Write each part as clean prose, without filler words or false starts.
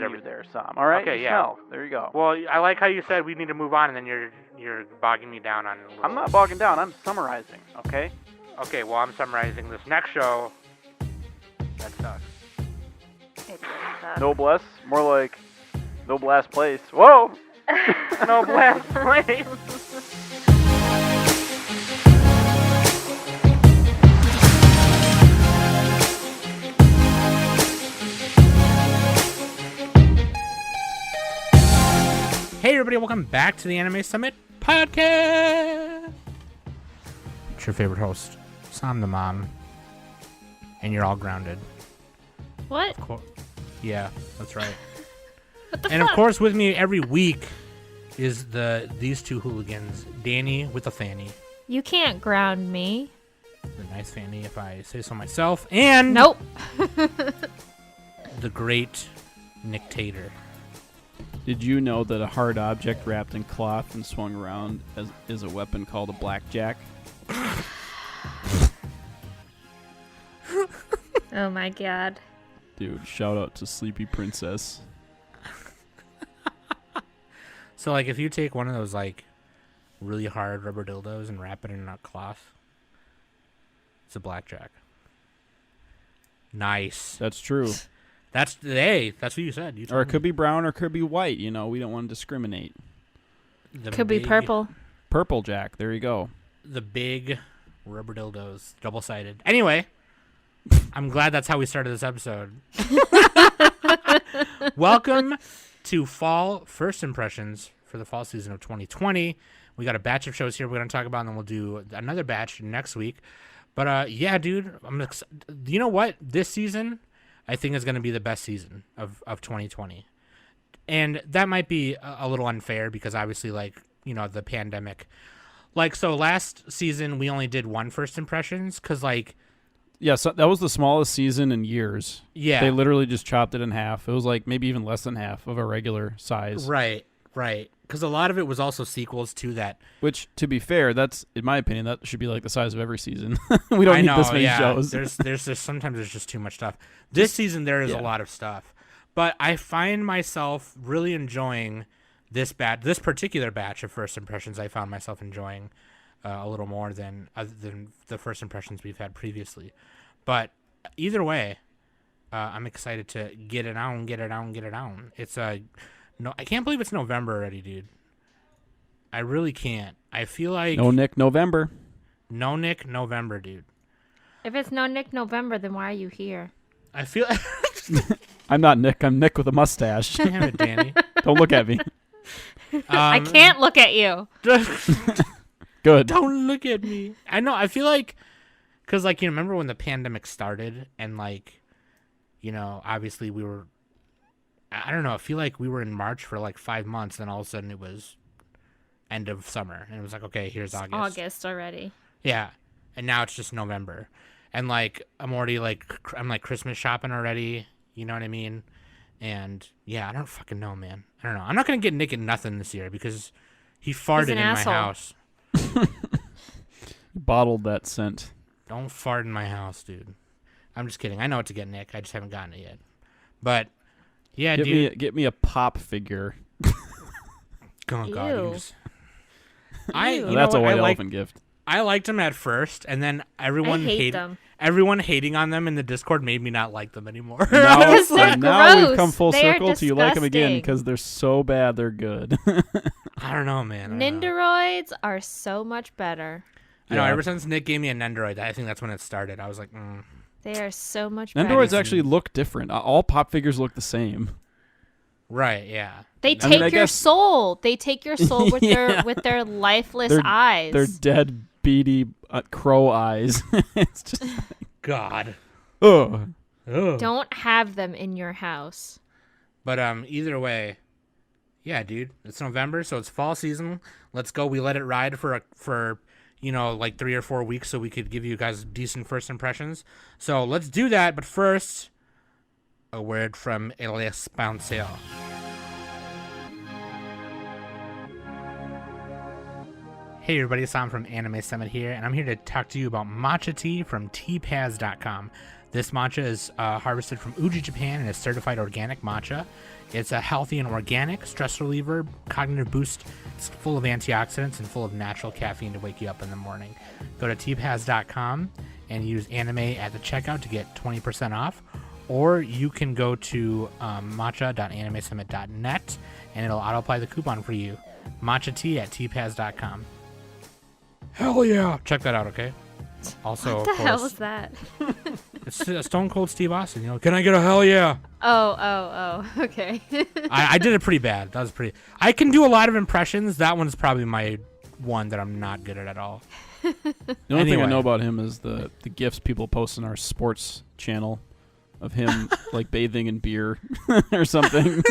helping every you there, Sam. All right? Okay, You yeah. smell. There you go. Well, I like how you said we need to move on, and then you're bogging me down on. I'm not bogging down. I'm summarizing, okay? Okay, well, I'm summarizing this next show. That sucks. It does suck. Noblesse. More like Noblesse Place. Whoa! Noblesse Place. Hey everybody, welcome back to the Anime Summit Podcast. It's your favorite host, Sam the Mom, and you're all grounded. What? Yeah, that's right. What the And fuck? of course, with me every week is these two hooligans, Danny with a fanny, You can't ground me. the nice fanny if I say so myself, and Nope. the great Nick Tater. Did you know that a hard object wrapped in cloth and swung around is a weapon called a blackjack? Oh my god. Dude, shout out to Sleepy Princess. So, like, if you take one of those, like, really hard rubber dildos and wrap it in a cloth, it's a blackjack. Nice. That's true. That's what you said. You Or told it could be brown or it could be white. You know, we don't want to discriminate. the Could be big- purple. Purple Jack. There you go. The big rubber dildos, double-sided. Anyway, I'm glad that's how we started this episode. Welcome to Fall First Impressions for the fall season of 2020. We got a batch of shows here we're going to talk about, and then we'll do another batch next week. But, yeah, dude, you know what? This season, I think, is going to be the best season of 2020. And that might be a little unfair because, obviously, like, you know, the pandemic. Like, so last season, we only did one First Impressions because, like... Yeah, so that was the smallest season in years. Yeah. They literally just chopped it in half. It was like maybe even less than half of a regular size. Right. Because a lot of it was also sequels to that. Which, to be fair, that's, in my opinion, that should be like the size of every season. We don't need this many shows. There's just sometimes there's just too much stuff. This season there is a lot of stuff, but I find myself really enjoying this particular batch of First Impressions. I found myself enjoying a little more than the First Impressions we've had previously. But either way, I'm excited to get it on. It's no, I can't believe it's November already, dude. I really can't. I feel like No Nick November. No Nick November, dude. If it's no Nick November, then why are you here? I feel. I'm not Nick. I'm Nick with a mustache. Damn it, Danny. Don't look at me. I can't look at you. Good. Don't look at me. I know. I feel like, because, like, you remember when the pandemic started and, like, you know, obviously we were, I don't know, I feel like we were in March for like 5 months, then all of a sudden it was end of summer. And it was like, okay, here's August. August already. Yeah. And now it's just November. And, like, I'm like Christmas shopping already. You know what I mean? And, yeah, I don't fucking know, man. I don't know. I'm not going to get Nick at nothing this year because he farted in asshole. my house. Bottled that scent. Don't fart in my house, dude. I'm just kidding. I know what to get Nick. I just haven't gotten it yet. But, yeah, dude. Get me a pop figure. Oh, God. Ew. That's a white elephant gift. I liked them at first, and then everyone I hate them. Everyone hating on them in the Discord made me not like them anymore. Because they're now we've gross. come full They are circle to you like them again disgusting. because they're so bad they're good. I don't know, man. I don't know. Nindoroids are so much better. I know, Yeah. ever since Nick gave me a Nendoroid, I think that's when it started. I was like, They are so much better. Nendoroids actually look different. All pop figures look the same. right, yeah. They I take mean, I your guess- soul. They take your soul with Yeah. their lifeless They're- eyes. They're dead, beady crow eyes. It's just God. ugh. Ugh. Don't have them in your house. But either way, yeah, dude, it's November, so it's fall season. Let's go. We let it ride for you know, like 3 or 4 weeks so we could give you guys decent first impressions. So let's do that. But first, a word from El Espancial. Hey everybody, Sam from Anime Summit here, and I'm here to talk to you about matcha tea from tpaz.com. This matcha is harvested from Uji, Japan, and is certified organic matcha. It's a healthy and organic stress reliever, cognitive boost. It's full of antioxidants and full of natural caffeine to wake you up in the morning. Go to tpaz.com and use anime at the checkout to get 20% off. Or you can go to matcha.animesummit.net and it'll auto-apply the coupon for you. Matcha tea at tpaz.com. Hell yeah! Check that out, okay? Also, What the of course, hell was that? it's Stone Cold Steve Austin. You know, can I get a hell yeah? Oh, okay. I did it pretty bad. That was pretty. I can do a lot of impressions. That one's probably my one that I'm not good at all. The only thing I Anyway. know about him is the gifs people post on our sports channel of him like bathing in beer or something.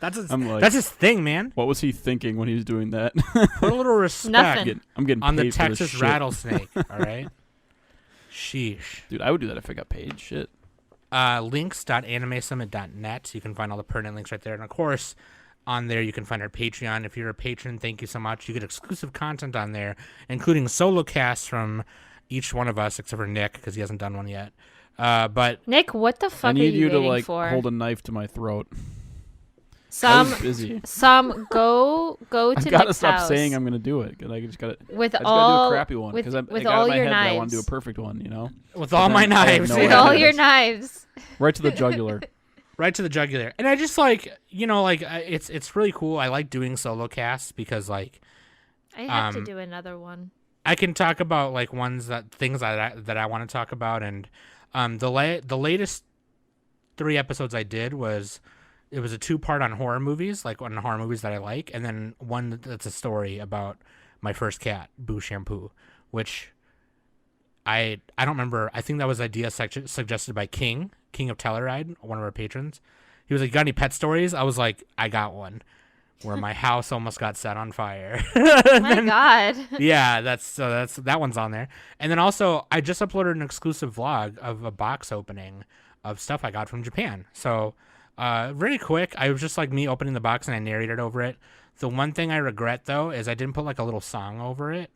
That's his, I'm like, that's his thing, man. what was he thinking when he was doing that? Put a little respect Nothing. I'm getting on the paid for this Texas shit. rattlesnake. All right. Sheesh. Dude, I would do that if I got paid. Shit. Links.animesummit.net. You can find all the pertinent links right there. And of course, on there you can find our Patreon. If you're a patron, thank you so much. You get exclusive content on there, including solo casts from each one of us, except for Nick, because he hasn't done one yet. But Nick, what the fuck I need are you to waiting like for? hold a knife to my throat. I Some was busy. go to I've got to Nick's stop house saying I'm gonna do it. 'Cause I just gotta. with I just all gotta do a crappy one with, because I with got all in my your head that I knives. want to do a perfect one. You know, with all my then I have knives, no with idea. all Yeah. your knives. right to the jugular. right to the jugular. And I just like, you know, like it's really cool. I like doing solo casts because like I have to Um, do another one. I can talk about like things that I want to talk about, and the latest 3 episodes I did was a 2-part on horror movies, like on horror movies that I like, and then one that's a story about my first cat, Boo Shampoo, which I don't remember. I think that was idea suggested by King of Telluride, one of our patrons. He was like, "Got any pet stories?" I was like, "I got one." Where my house almost got set on fire. Oh my god. Yeah, that one's on there. And then also, I just uploaded an exclusive vlog of a box opening of stuff I got from Japan. So, really quick, I was just like me opening the box and I narrated over it. The one thing I regret though is I didn't put like a little song over it.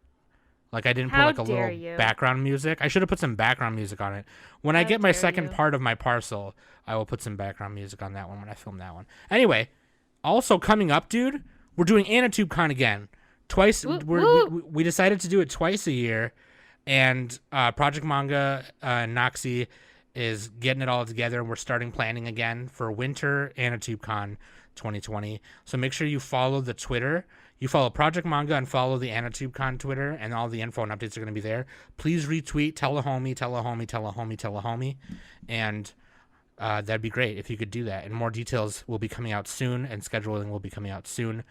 Like I didn't put How like a dare little you. background music. I should have put some background music on it. When I How get my dare second you. part of my parcel, I will put some background music on that one when I film that one. Anyway, also coming up, dude, we're doing AniTubeCon again. Twice. Woo, We decided to do it twice a year, and Project Manga Noxie is getting it all together, and we're starting planning again for winter AniTubeCon 2020. So make sure you follow the Twitter. You follow Project Manga and follow the AniTubeCon Twitter, and all the info and updates are going to be there. Please retweet, tell a homie, tell a homie, tell a homie, tell a homie, and that'd be great if you could do that. And more details will be coming out soon, and scheduling will be coming out soon.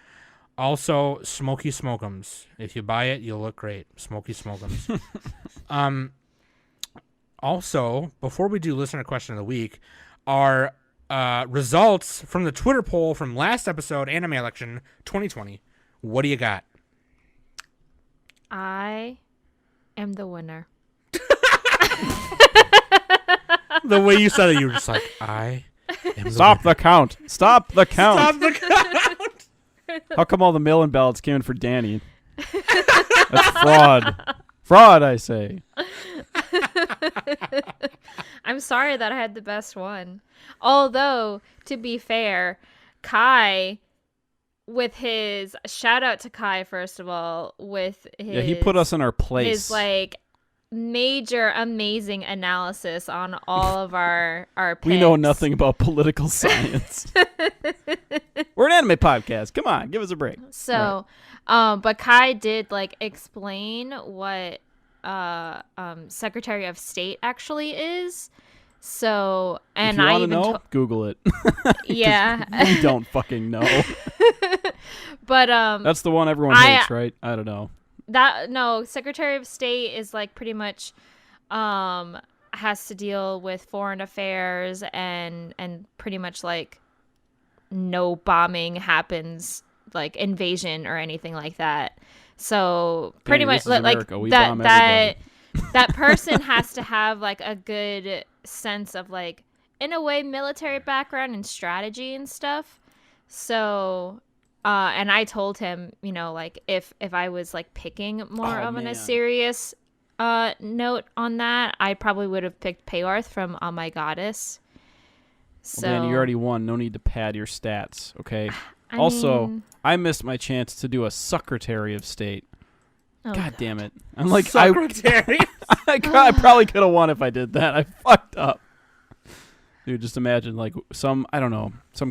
Also, Smoky Smokums. If you buy it, you'll look great. Smoky Smokums. Also, before we do listener question of the week, our results from the Twitter poll from last episode, Anime Election 2020. What do you got? I am the winner. The way you said it, you were just like, I am Stop the count. Stop the count. Stop the count. How come all the mail-in ballots came in for Danny? That's fraud. Fraud, I say. I'm sorry that I had the best one. Although, to be fair, Kai, with his shout out to Kai first of all, with his Yeah, he put us in our place. his like major amazing analysis on all of our picks. We know nothing about political science. We're an anime podcast. Come on, give us a break. So, but Kai did like explain what Secretary of State actually is. So, and if you I want to even know, Google it. yeah, We don't fucking know. but That's the one everyone hates, right? I don't know. Secretary of State is like pretty much has to deal with foreign affairs and pretty much like no bombing happens, like invasion or anything like that. So pretty Danny, much this is like America. We that bomb that person has to have like a good sense of like in a way military background and strategy and stuff. So and I told him, you know, like if I was like picking more of a man. serious note on that, I probably would have picked Peorth from Oh My Goddess. So Well, Dan, you already won. No need to pad your stats, okay? I Also, mean- I missed my chance to do a Secretary of State. Oh, God damn it. I'm like, Secretary. I probably could have won if I did that. I fucked up. Dude, just imagine, like, some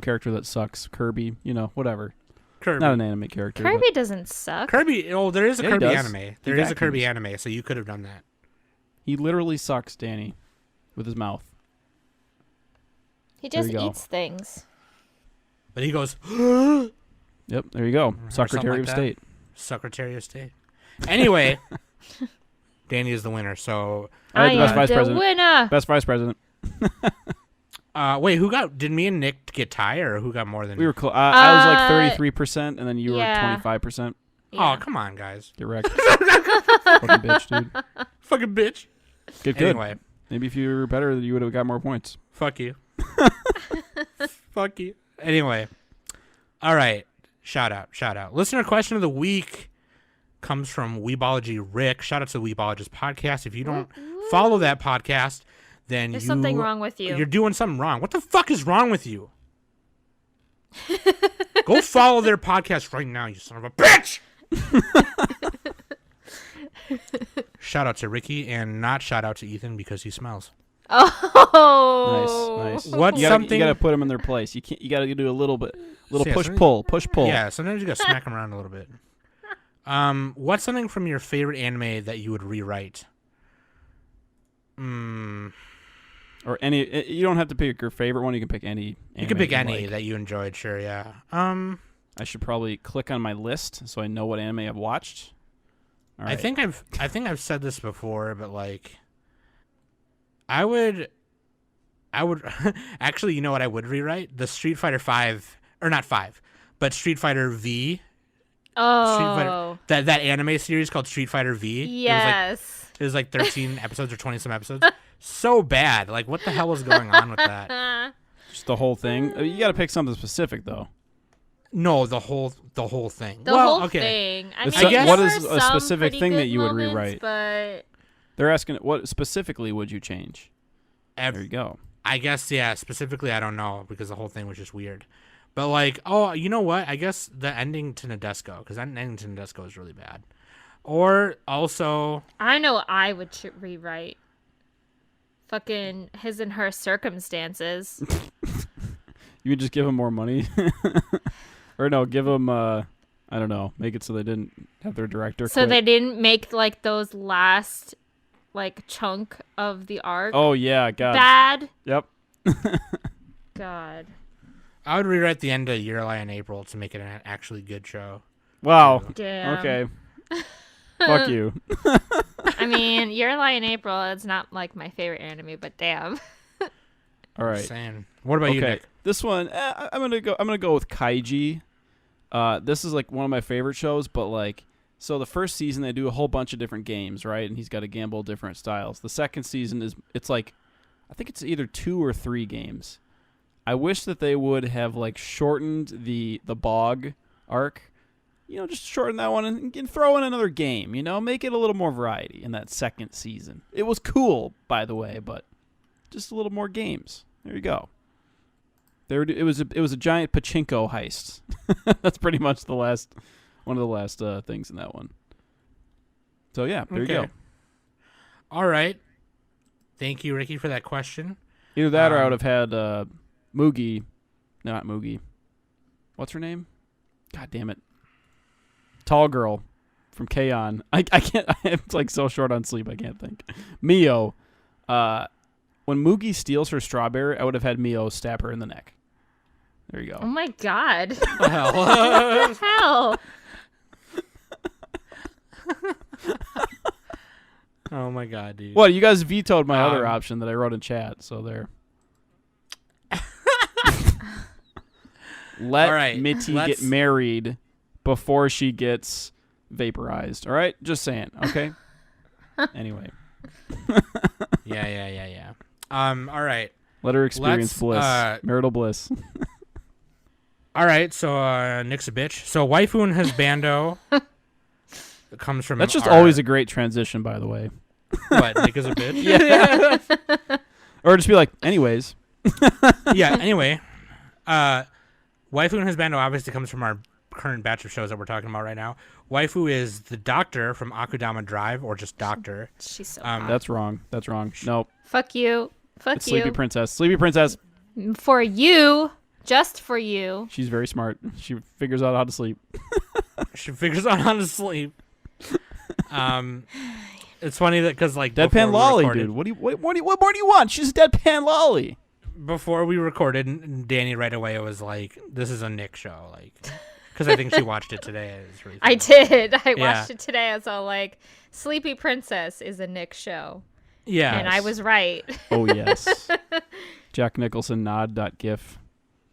character that sucks. Kirby, whatever. Kirby. Not an anime character. Kirby doesn't suck. Kirby. Oh, there is a Yeah, he Kirby does. anime. He There is a Kirby vacuums. anime, so you could have done that. He literally sucks, Danny, with his mouth. He There just you go. eats things. But he goes, Yep, there you go. something Secretary like of that. State. Secretary of State. Anyway, Danny is the winner. So, All right, I the best am vice the president. winner. Best vice president. wait, did me and Nick get tie, or who got more than We me? were close. I was Uh, like 33%, and then you yeah. were 25%. Oh, come on, guys. Get wrecked. Fucking bitch, dude. Fucking bitch. Get good. Anyway, Maybe if you were better, you would have got more points. fuck you. Fuck you. Anyway. All right. Shout out. Listener question of the week comes from Weebology Rick. Shout out to the Weebologist podcast. If you don't follow that podcast, then There's something wrong with you. You're doing something wrong. What the fuck is wrong with you? Go follow their podcast right now, you son of a bitch! Shout out to Ricky, and not shout out to Ethan because he smells. Oh, Nice. What's You something? gotta put them in their place. You can't. You gotta do a little Yeah, push something- pull. Yeah, sometimes you gotta smack them around a little bit. What's something from your favorite anime that you would rewrite? Or any. You don't have to pick your favorite one. You can pick any. You anime could pick any like. that you enjoyed. Sure, yeah. I should probably click on my list so I know what anime I've watched. All right. I think I've said this before, but like, I would actually, you know what I would rewrite? The Street Fighter 5, or not 5, but Street Fighter V. Oh, That anime series called Street Fighter V. yes. It was like 13 episodes or 20 some episodes. So bad. Like, what the hell was going on with that? Just the whole thing. You gotta pick something specific though. No, the whole thing. The well, whole okay. thing. I It's mean, I guess- what there is were a some specific pretty thing that good you would moments, rewrite? But They're asking what specifically would you change? There you go. I guess, yeah, specifically, I don't know, because the whole thing was just weird. But, like, oh, you know what? I guess the ending to Nadesco, because that ending to Nadesco is really bad. Or also, I know what I would rewrite. Fucking his and her circumstances. You would just give them more money, or no, give them. I don't know. Make it so they didn't have their director. So quit. they didn't make like those last like chunk of the arc Oh yeah, God. bad. Yep. God. I would rewrite the end of Yearly in April to make it an actually good show. Wow. Damn. Okay. Fuck you. I mean, Your Lie in April, it's not like my favorite anime, but damn. All right. Just saying. What about you, Okay. Nick? This one, I'm gonna go with Kaiji. This is like one of my favorite shows, but like, so the first season they do a whole bunch of different games, right? And he's got to gamble different styles. The second season it's like, I think it's either 2 or 3 games. I wish that they would have like shortened the bog arc. Just shorten that one and throw in another game. Make it a little more variety in that second season. It was cool, by the way, but just a little more games. There you go. It was a giant pachinko heist. That's pretty much one of the last things in that one. So yeah, there you go. All right. Thank you, Ricky, for that question. Either that or I would have had Mugi. No, not Mugi. What's her name? God damn it. Tall girl from K-On! I can't. I'm like so short on sleep. I can't think. Mio. When Mugi steals her strawberry, I would have had Mio stab her in the neck. There you Oh go. my god. What the hell? What the hell? Oh my god, dude. What? You guys vetoed my other Um, option that I wrote in chat, so there. Let All right, Mitty let's- get married before she gets vaporized. All right? Just saying, okay? Anyway. Yeah. All right. Let her experience Let's, bliss. Marital bliss. All right, so Nick's a bitch. So Waifu and Husbando comes from That's just our- always a great transition, by the way. What, Nick is a bitch? Yeah. Or just be like, anyways. Yeah, anyway. Waifu and Husbando obviously comes from our current batch of shows that we're talking about right now. Waifu is the doctor from Akudama Drive, or just doctor. She's so hot. That's wrong. Nope. Fuck you. Fuck It's you. Sleepy Princess. Sleepy Princess. For you. Just for you. She's very smart. She figures out how to sleep. She figures out how to sleep. It's funny that because like Deadpan lolly, dude. What more do you want? She's a deadpan lolly. Before we recorded, and Danny right away was like, "This is a Nick show," like, because I think she watched it today. It's really I funny. did. I watched it today. I was all like, Sleepy Princess is a Nick show. Yeah, And I was right. Oh yes. Jack Nicholson nod.gif.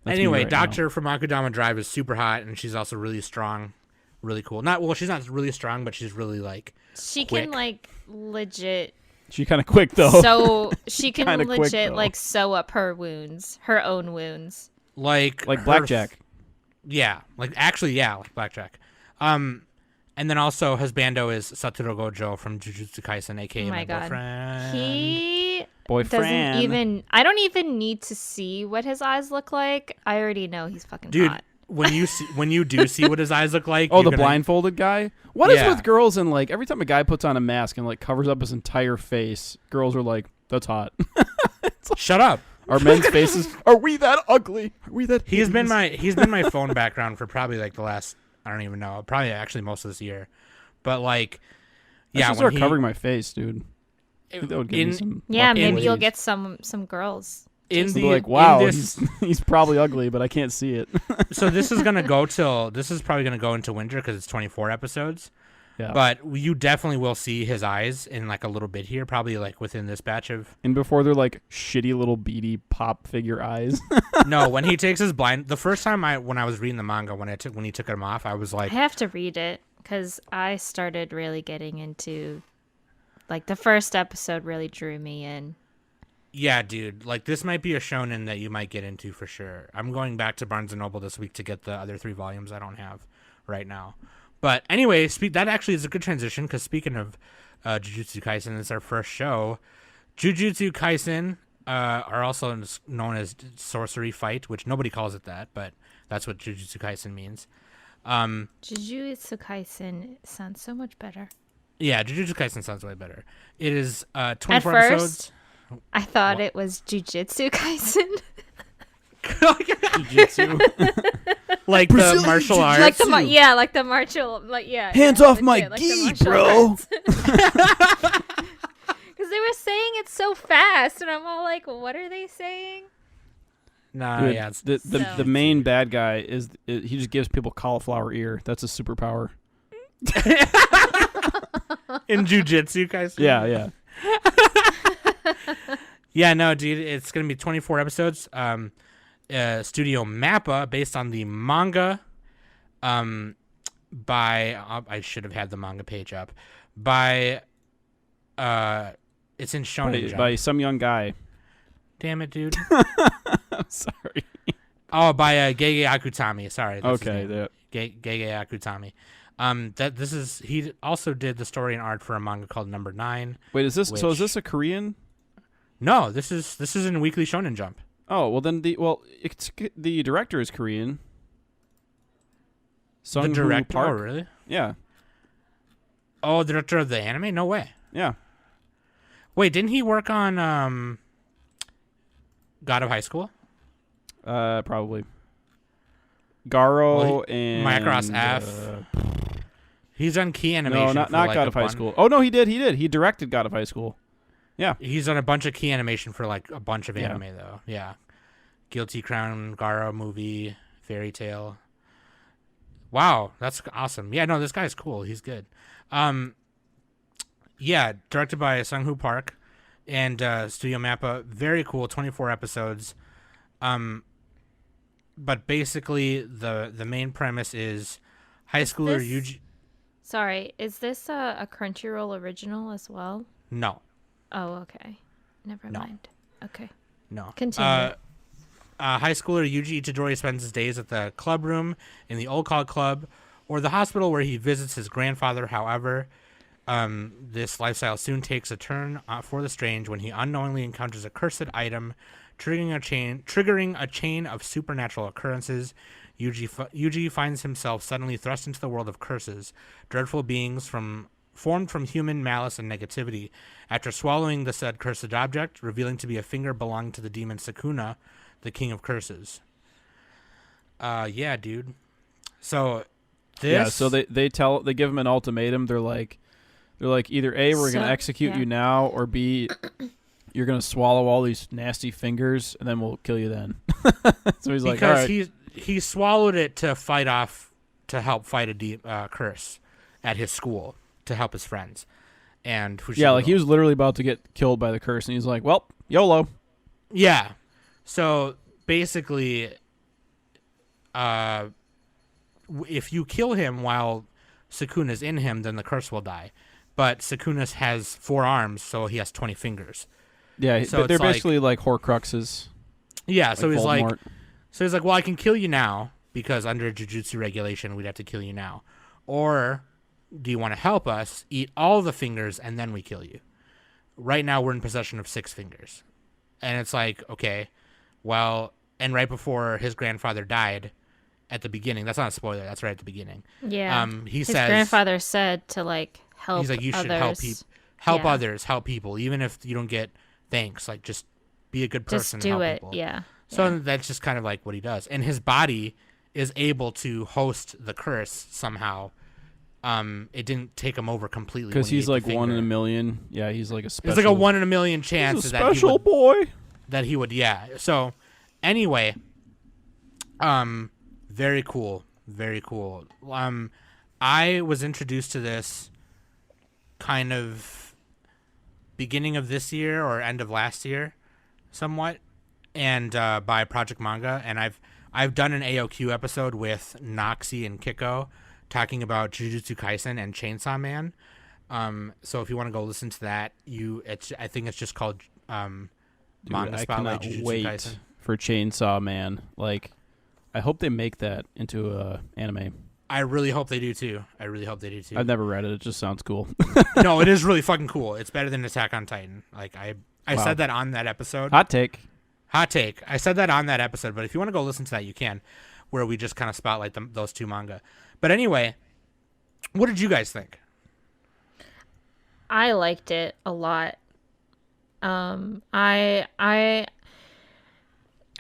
That's me anyway, right Doctor from Akudama Drive is super hot, and she's also really strong, really cool. She's not really strong, but she's really like She quick. can like legit She kind of quick though. so she can Kinda quick, legit though. like sew up her wounds, her own wounds. like like her Blackjack. Yeah, like Blackjack. And then also Husbando is Satoru Gojo from Jujutsu Kaisen, aka Oh my God. boyfriend. He Boyfriend. doesn't even. I don't even need to see what his eyes look like. I already know he's fucking Dude, hot. when you do see what his eyes look like, Oh, you're the gonna- blindfolded guy? What is Yeah. with girls and like every time a guy puts on a mask and like covers up his entire face, girls are like, that's hot. Shut up. Are men's faces are we that ugly? Are we that He's been hideous? my phone background for probably like the last, I don't even know, probably actually most of this year. But like I yeah, should start covering my face, dude. I think that would give me some Yeah, lucky maybe you'll ladies. get some girls. in They'll the be like, wow, in this, he's probably ugly, but I can't see it. so this is probably gonna go into winter because it's 24 episodes. Yeah. But you definitely will see his eyes in like a little bit here, probably like within this batch of. And before they're like shitty little beady pop figure eyes. No, when he takes his blind, the first time when I was reading the manga, when he took them off, I was I like, have to read it because I started really getting into, like, the first episode really drew me in. yeah, dude, like this might be a shonen that you might get into for sure. I'm going back to Barnes and Noble this week to get the other 3 volumes I don't have right now. But anyway, that actually is a good transition because speaking of Jujutsu Kaisen, it's our first show. Jujutsu Kaisen are also known as sorcery fight, which nobody calls it that, but that's what Jujutsu Kaisen means. Jujutsu Kaisen sounds so much better. Yeah, Jujutsu Kaisen sounds way better. It is 24 At first, episodes. I thought What? it was Jujutsu Kaisen. Jiu-jitsu. Like the martial arts. like the like the martial, like yeah. Hands yeah, off my legit, like the gi, martial bro. arts. Because they were saying it so fast, and I'm all like, what are they saying? Nah, Dude, yeah, it's the main bad guy is he just gives people cauliflower ear. That's a superpower. in Jujutsu Kaisen. Yeah. Yeah, no, dude, it's gonna be 24 episodes. Studio Mappa, based on the manga, by I should have had the manga page up. By it's in Shonen Jump. By some young guy. Damn it, dude. I'm sorry. Oh, by Gege Akutami. Sorry. That's his Okay. name. Gege Akutami. He also did the story and art for a manga called Number 9. Wait, is this Which- a Korean? No, this is in Weekly Shonen Jump. Oh, well then the director is Korean. The director, oh, really? Yeah. Oh, the director of the anime? No way. Yeah. Wait, didn't he work on God of High School? Probably. Garo Well, and Macross F. He's done key animation. No, not for like God a of High bun- School. Oh no, he did. He directed God of High School. Yeah. He's done a bunch of key animation for like a bunch of Yeah. anime though. Yeah. Guilty Crown, Garo movie, Fairy Tale. Wow, that's awesome. Yeah, no, this guy's cool. He's good. Yeah, directed by Sung-Hoo Park and Studio Mappa. Very cool, 24 episodes. But basically the main premise is high schooler this- Yuji. Sorry, is this a Crunchyroll original as well? No. Oh, okay. Never No. mind. Okay. No. Continue. High schooler Yuji Itadori spends his days at the club room in the old call club or the hospital where he visits his grandfather. However, this lifestyle soon takes a turn for the strange when he unknowingly encounters a cursed item, triggering a chain of supernatural occurrences. Yuji finds himself suddenly thrust into the world of curses, dreadful beings formed from human malice and negativity. After swallowing the said cursed object, revealing to be a finger belonging to the demon Sukuna, the king of curses. Yeah, dude. So this. Yeah, so they give him an ultimatum. They're like either A, we're gonna execute you now, or B, you're gonna swallow all these nasty fingers, and then we'll kill you then. So he's like, all right. He swallowed it to help fight a curse at his school to help his friends. And he was literally about to get killed by the curse, and he's like, well, YOLO. Yeah. So basically, if you kill him while Sukuna's in him, then the curse will die. But Sukuna has 4 arms, so he has 20 fingers. Yeah, so they're basically like Horcruxes. Yeah, so he's Voldemort. like, well, I can kill you now, because under Jujutsu regulation, we'd have to kill you now. Or do you want to help us eat all the fingers and then we kill you? Right now, we're in possession of 6 fingers. And it's like, okay, well, and right before his grandfather died at the beginning, that's not a spoiler, that's right at the beginning. Yeah. His grandfather said to help. He's like, you should help others, help people, even if you don't get thanks. Like, just be a good person. Just do and help it. people. Yeah. So that's just kind of like what he does, and his body is able to host the curse somehow. It didn't take him over completely because he's like 1 in a million. Yeah, he's like a special. It's like a 1 in a million chance he's a special boy that he would. Yeah. So anyway, very cool, very cool. I was introduced to this kind of beginning of this year or end of last year, somewhat, and by Project Manga, and I've done an AOQ episode with Noxie and Kiko talking about Jujutsu Kaisen and Chainsaw Man. So if you want to go listen to that, I think it's just called Manga Spotlight Jujutsu wait Kaisen. For Chainsaw Man. Like, I hope they make that into a anime. I really hope they do too. I've never read it. It just sounds cool. No, it is really fucking cool. It's better than Attack on Titan. Like I Wow. said that on that episode. Hot take. I said that on that episode, but if you want to go listen to that, you can, where we just kind of spotlight those 2 manga. But anyway, what did you guys think? I liked it a lot. I'm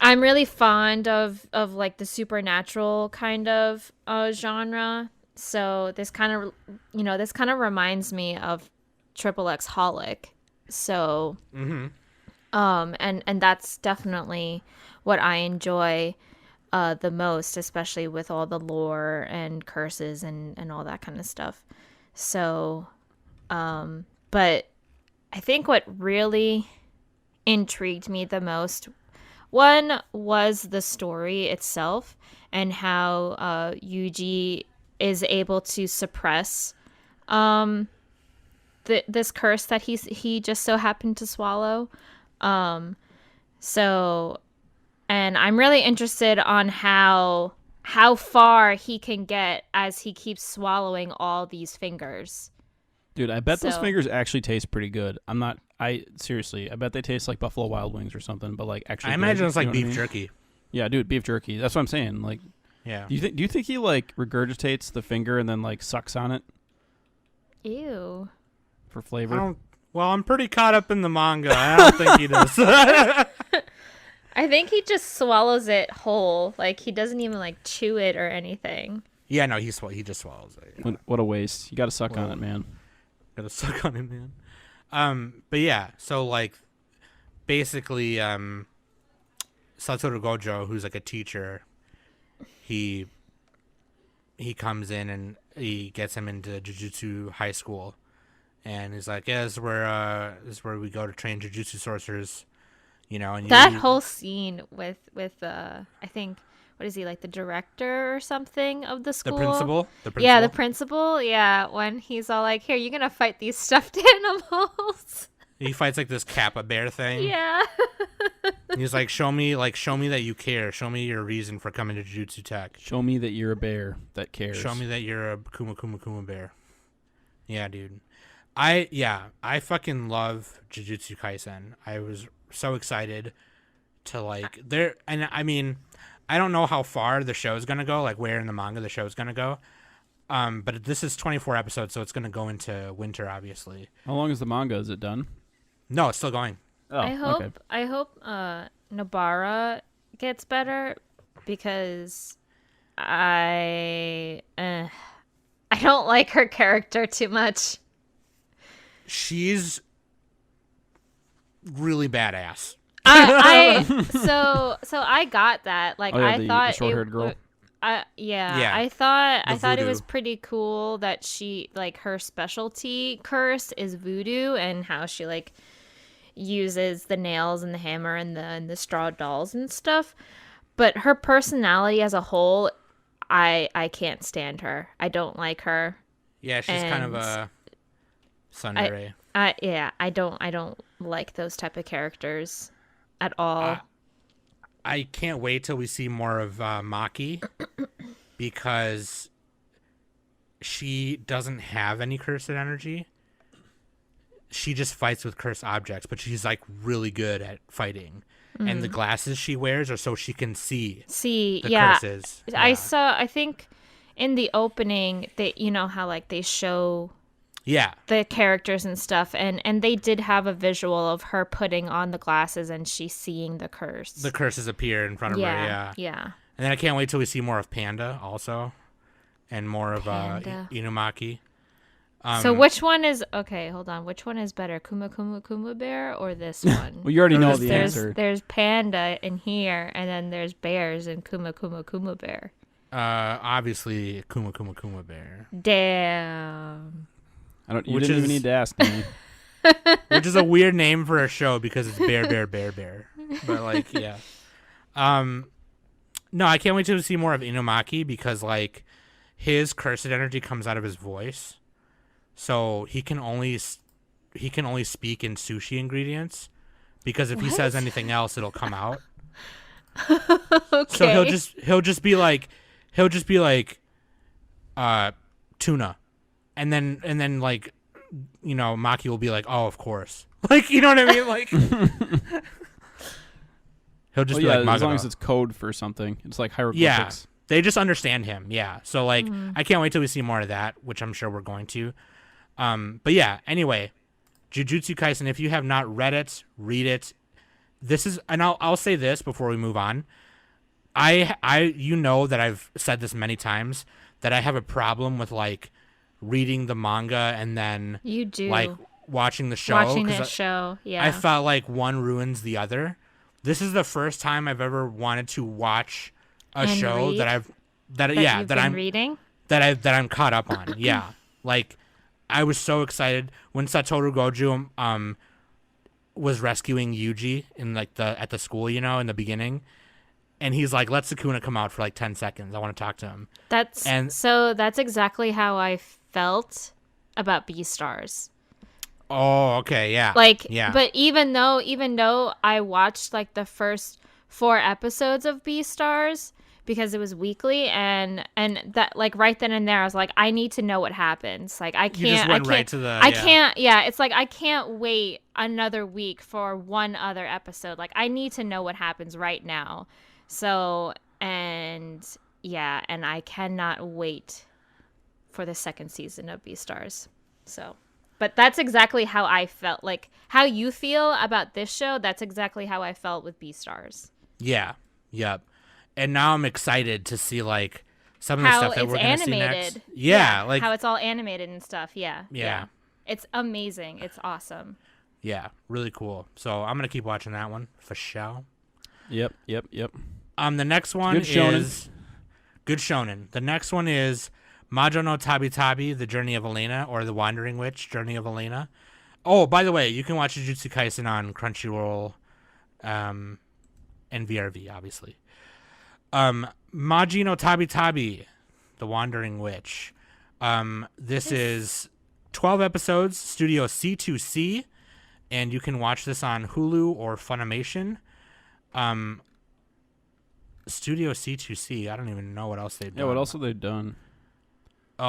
really fond of like the supernatural kind of genre. So this kind of reminds me of XXX Holic. So and that's definitely what I enjoy the most, especially with all the lore and curses and all that kind of stuff. So but I think what really intrigued me the most, one was the story itself and how Yuji is able to suppress this curse that he just so happened to swallow. And I'm really interested on how far he can get as he keeps swallowing all these fingers. Dude, I bet those fingers actually taste pretty good. Seriously, I bet they taste like Buffalo Wild Wings or something, but like actually I imagine it's like beef jerky. Yeah, dude, beef jerky. That's what I'm saying. Like, yeah. Do you think he like regurgitates the finger and then like sucks on it Ew. for flavor? I'm pretty caught up in the manga. I don't think he does. I think he just swallows it whole. Like, he doesn't even like chew it or anything. Yeah, no, he just swallows it. What a waste. You got to suck on it, man. Gotta suck on it, man. But yeah, so like basically Satoru Gojo, who's like a teacher, he comes in and he gets him into Jujutsu high school, and he's like, yeah, this is where we go to train Jujutsu sorcerers, you know. And that whole scene with I think, what is he, like the director or something of the school? The principal? Yeah, the principal. Yeah, when he's all like, here, you're going to fight these stuffed animals. He fights like this Kappa bear thing. Yeah. He's like, show me that you care. Show me your reason for coming to Jujutsu Tech. Show me that you're a bear that cares. Show me that you're a Kuma Kuma Kuma Bear. Yeah, dude. I fucking love Jujutsu Kaisen. I was so excited to like there, and I mean, I don't know how far the show's gonna go, like where in the manga the show's gonna go. But this is 24 episodes, so it's gonna go into winter, obviously. How long is the manga? Is it done? No, it's still going. Oh, okay. I hope Nobara gets better because I don't like her character too much. She's really badass. So I got that. Like I thought the short-haired girl. Yeah. I thought voodoo. it was pretty cool that she like her specialty curse is voodoo and how she like uses the nails and the hammer and the straw dolls and stuff. But her personality as a whole, I can't stand her. I don't like her. Yeah, she's kind of a tsundere. I don't like those type of characters at all. I can't wait till we see more of Maki because she doesn't have any cursed energy. She just fights with cursed objects, but she's like really good at fighting. And the glasses she wears are so she can see the curses. Yeah. I think in the opening that you know how like they show the characters and stuff and they did have a visual of her putting on the glasses and she's seeing the curse. The curses appear in front of her, Yeah. And then I can't wait till we see more of Panda also and more of Inumaki. So which one is okay, hold on. Which one is better? Kuma Kuma Kuma Bear or this one? Well, you already know the answer. There's Panda in here and then there's bears in Kuma Kuma Kuma Bear. Obviously Kuma Kuma Kuma Bear. Damn. You didn't even need to ask me. Which is a weird name for a show because it's Bear Bear Bear Bear. But like, yeah. No, I can't wait to see more of Inumaki because like his cursed energy comes out of his voice. So he can only speak in sushi ingredients because if he says anything else it'll come out. Okay. So he'll just be like tuna. And then like, you know, Maki will be like, "Oh, of course." Like, you know what I mean? Like he'll just be like Magado. As long as it's code for something. It's like hieroglyphics. Yeah. They just understand him. Yeah. So like I can't wait till we see more of that, which I'm sure we're going to. But yeah, anyway, Jujutsu Kaisen, if you have not read it, read it. This is, and I'll say this before we move on. You know that I've said this many times that I have a problem with like reading the manga and then you do like watching the show. Yeah. I felt like one ruins the other. This is the first time I've ever wanted to watch a show that I'm reading that I'm caught up on. Yeah. Like I was so excited when Satoru Gojo was rescuing Yuji in like at the school, you know, in the beginning. And he's like, "Let Sukuna come out for like 10 seconds. I want to talk to him." That's exactly how I felt about Beastars. Oh, okay, yeah. Like, yeah. But even though I watched like the first 4 episodes of Beastars because it was weekly and that like right then and there I was like, I need to know what happens. Like I can't it's like I can't wait another week for one other episode. Like I need to know what happens right now. So and I cannot wait for the second season of Beastars. So but that's exactly how I felt. Like how you feel about this show, that's exactly how I felt with Beastars. Yeah. Yep. And now I'm excited to see like some of the stuff that we're going to see next. Yeah, like how it's all animated and stuff. Yeah. Yeah. It's amazing. It's awesome. Yeah, really cool. So I'm going to keep watching that one for sure. Yep. The next one is Good Shonen. The next one is Majo no Tabitabi, The Journey of Elaina, or The Wandering Witch, Journey of Elaina. Oh, by the way, you can watch Jujutsu Kaisen on Crunchyroll and VRV, obviously. Maji no Tabitabi, The Wandering Witch. This is 12 episodes, Studio C2C, and you can watch this on Hulu or Funimation. Studio C2C, I don't even know what else they've done. Yeah, what else have they done?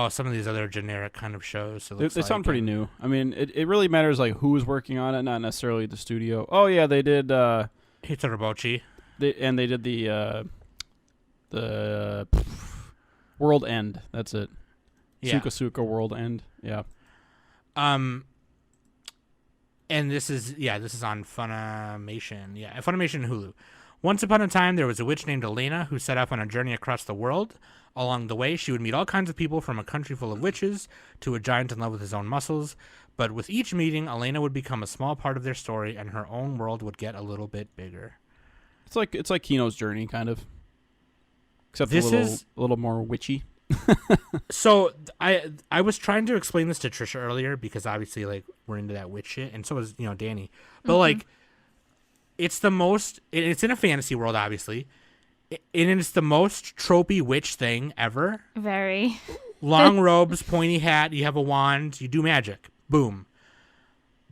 some of these other generic kind of shows. They sound pretty new. I mean, it really matters like who's working on it, not necessarily the studio. Oh yeah, they did. Hitarabochi. They did the World End. That's it. Yeah. Suka World End. Yeah. And this is on Funimation. Yeah, Funimation and Hulu. Once upon a time, there was a witch named Elaina who set off on a journey across the world. Along the way, she would meet all kinds of people, from a country full of witches to a giant in love with his own muscles. But with each meeting, Elaina would become a small part of their story, and her own world would get a little bit bigger. It's like Kino's journey, kind of. Except this a little more witchy. So I was trying to explain this to Trisha earlier, because obviously like we're into that witch shit, and so is Danny. But like, it's in a fantasy world, obviously, and it's the most tropey witch thing ever. Very. Long robes, pointy hat, you have a wand, you do magic, boom.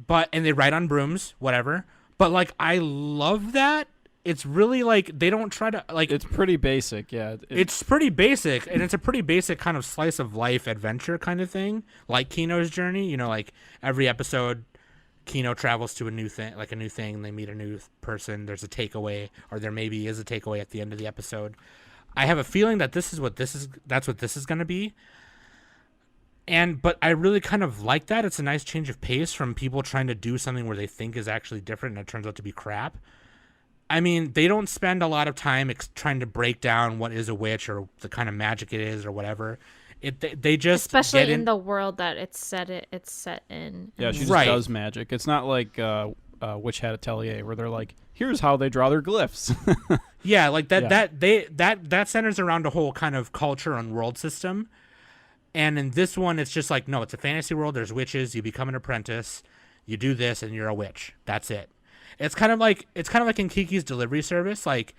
And they ride on brooms, whatever. But like, I love that. It's really like they don't try to like. It's pretty basic, yeah. It's pretty basic, and it's a pretty basic kind of slice of life adventure kind of thing, like Kino's journey. Like every episode, Kino travels to a new thing, and they meet a new person. There's a takeaway, or there maybe is a takeaway at the end of the episode. I have a feeling that that's what this is going to be. But I really kind of like that. It's a nice change of pace from people trying to do something where they think is actually different and it turns out to be crap. I mean, they don't spend a lot of time trying to break down what is a witch or the kind of magic it is or whatever. They just especially in the world that it's set in. Yeah, she just does magic. It's not like Witch Hat Atelier where they're like, here's how they draw their glyphs. Yeah, like that. That centers around a whole kind of culture and world system. And in this one, it's just like, no, it's a fantasy world. There's witches. You become an apprentice. You do this, and you're a witch. That's it. It's kind of like in Kiki's Delivery Service. Like,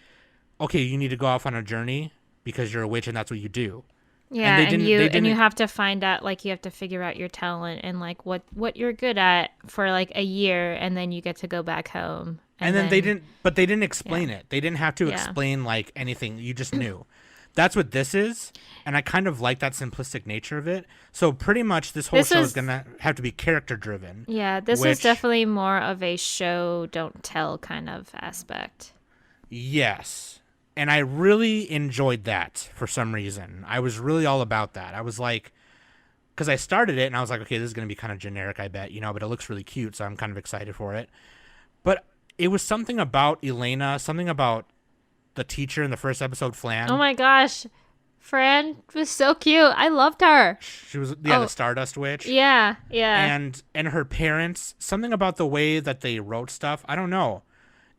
okay, you need to go off on a journey because you're a witch, and that's what you do. Yeah, and you have to find out, like, you have to figure out your talent and like what you're good at for like a year, and then you get to go back home. And then they didn't explain it. They didn't have to explain like anything. You just knew. That's what this is, and I kind of like that simplistic nature of it. So pretty much this whole show is going to have to be character-driven. Yeah, this is definitely more of a show, don't tell kind of aspect. Yes, and I really enjoyed that for some reason. I was really all about that. I was like, because I started it, and I was like, okay, this is going to be kind of generic, I bet, but it looks really cute, so I'm kind of excited for it. But it was something about Elaina, something about the teacher in the first episode, Flan. Oh my gosh. Fran was so cute. I loved her. She was the Stardust Witch. Yeah. And her parents, something about the way that they wrote stuff. I don't know.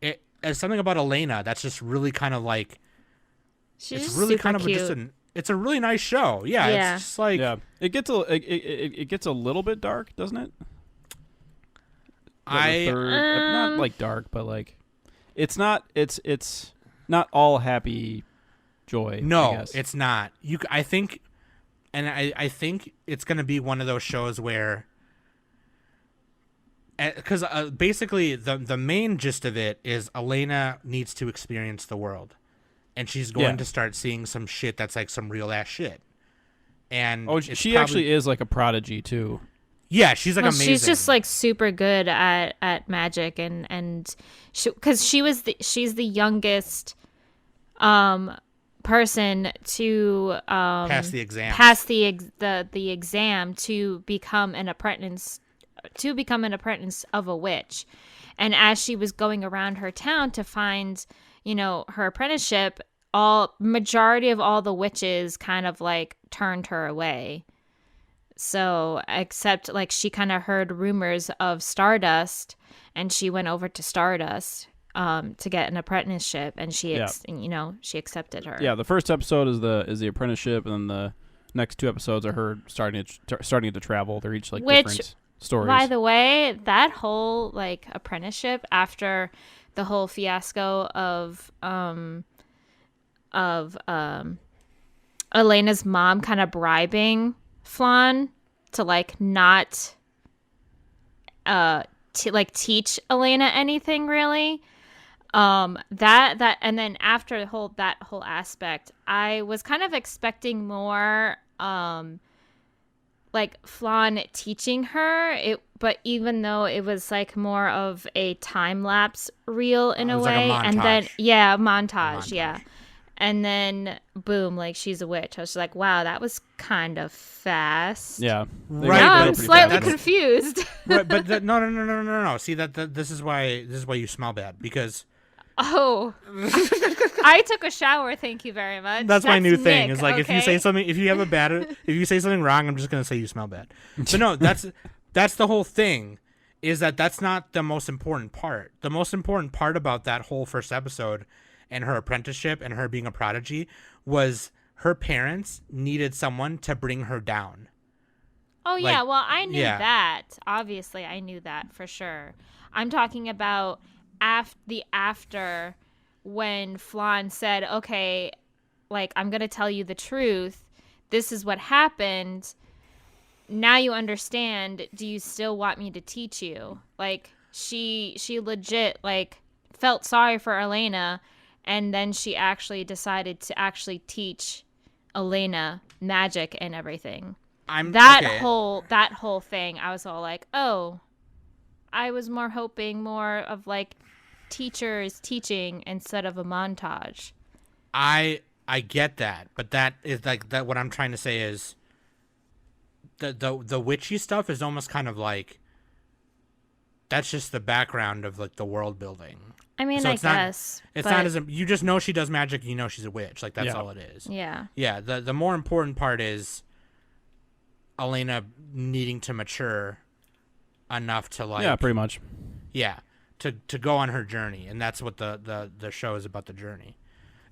It's something about Elaina that's just really kind of like she's really kind of cute. It's a really nice show. Yeah. It's just like it gets a little bit dark, doesn't it? Not like dark, but like it's not all happy joy. No, it's not. I think it's going to be one of those shows where, because basically the main gist of it is Elaina needs to experience the world, and she's going to start seeing some shit that's like some real ass shit. And she actually is like a prodigy too. Yeah, she's like amazing. She's just like super good at magic, and because she's the youngest person to pass the exam to become an apprentice of a witch. And as she was going around her town to find her apprenticeship, majority of all the witches kind of like turned her away. So except like she kind of heard rumors of Stardust, and she went over to Stardust to get an apprenticeship, and she accepted her. Yeah, the first episode is the apprenticeship, and then the next two episodes are her starting to travel. They're each like different stories. By the way, that whole like apprenticeship after the whole fiasco of Elena's mom kind of bribing Flan to like not teach Elaina anything really. That and then after that whole aspect, I was kind of expecting more like Flan teaching her, but even though it was like more of a time lapse reel in It a was way, like a and then montage. montage, yeah, and then boom, like she's a witch. I was like, wow, that was kind of fast. Yeah. Right, Now but I'm pretty slightly fast. confused. Right, but no. See that this is why you smell bad, because Oh, I took a shower. Thank you very much. that's my new thing. Nick, Is like if you say okay? something, if you say something wrong, I'm just gonna say you smell bad. But no, that's the whole thing. Is that's not the most important part. The most important part about that whole first episode and her apprenticeship and her being a prodigy was her parents needed someone to bring her down. Oh, Like, yeah. Well, I knew yeah. that. Obviously, I knew that for sure. I'm talking about after when Flan said, okay, like, I'm going to tell you the truth. This is what happened. Now you understand. Do you still want me to teach you? Like, she legit, like, felt sorry for Elaina, and then she actually decided to actually teach Elaina magic and everything. That whole thing, I was all like, oh, I was more hoping more of like teachers teaching instead of a montage. I get that, but that is like that. What I'm trying to say is the witchy stuff is almost kind of like that's just the background of like the world building. I mean, So I it's not- guess It's but, not as you just know she does magic. You know she's a witch. Like that's all it is. yeah. Yeah. The more important part is Elaina needing to mature enough to like Yeah, pretty much. yeah to go on her journey, and that's what the show is about, the journey.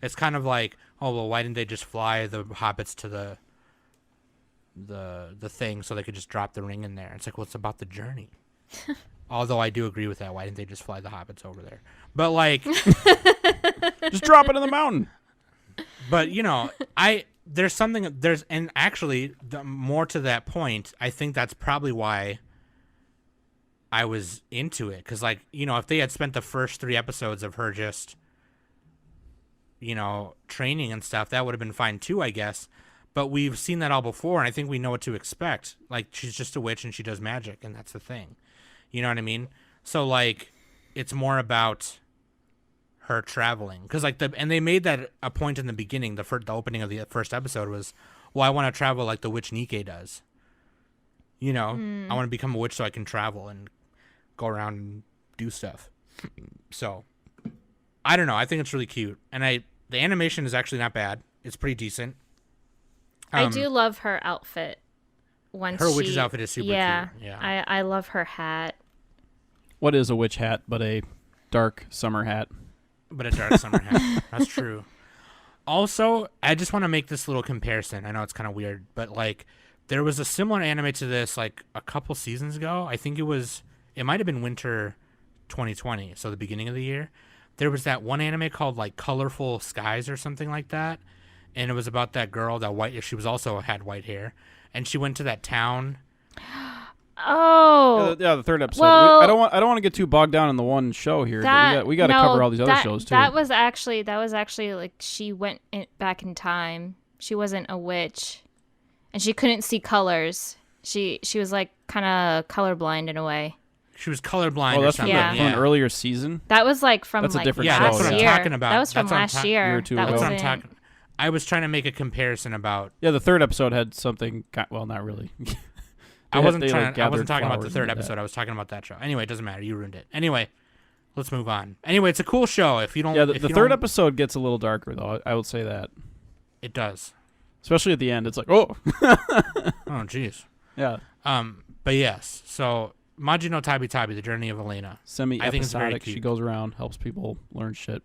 It's kind of like, oh well, why didn't they just fly the hobbits to the thing so they could just drop the ring in there? It's like, well, it's about the journey. Although I do agree with that. Why didn't they just fly the hobbits over there? But like Just drop it in the mountain. But you know, and actually, more to that point, I think that's probably why I was into it, because like, you know, if they had spent the first 3 episodes of her just, you know, training and stuff, that would have been fine too, I guess. But we've seen that all before, and I think we know what to expect. Like, she's just a witch and she does magic, and that's the thing. You know what I mean? So like, it's more about her traveling, because like and they made that a point in the beginning. The opening of the first episode was, well, I want to travel like the witch Nike does. You know, I want to become a witch so I can travel and go around and do stuff. So I don't know. I think it's really cute, and the animation is actually not bad. It's pretty decent. I do love her outfit. Her witch's outfit is super cute. Yeah, I love her hat. What is a witch hat but a dark summer hat? But a dark summer hat. That's true. Also, I just want to make this little comparison. I know it's kind of weird, but like, there was a similar anime to this like a couple seasons ago. I think it might have been winter 2020, so the beginning of the year. There was that one anime called like Colorful Skies or something like that, and it was about that girl she was also had white hair, and she went to that town. Oh, Yeah, the third episode. well, I don't want to get too bogged down in the one show here. But we got to cover all these other shows too. That was actually like she went back in time. She wasn't a witch, and she couldn't see colors. She was like kind of colorblind in a way. She was colorblind. Oh, or that's from, something. from an earlier season. That was like from That's a like different Yeah, show, that's what last I'm year. talking about. That was from That's what I'm last ta- year. year or two That ago. was That's what I'm in- talking. I was trying to make a comparison about. Yeah, the third episode had something. Well, not really. I wasn't gathered talking about the flowers third and episode. that. I was talking about that show. Anyway, it doesn't matter. You ruined it. Anyway, let's move on. Anyway, it's a cool show. If you don't, Yeah, if the you third don't- episode gets a little darker though. I would say that, it does. especially at the end. It's like, oh, Oh, jeez. yeah, But yes. So Majo no Tabitabi, the journey of Elaina. I think it's very semi-episodic. cute. She goes around, helps people learn shit.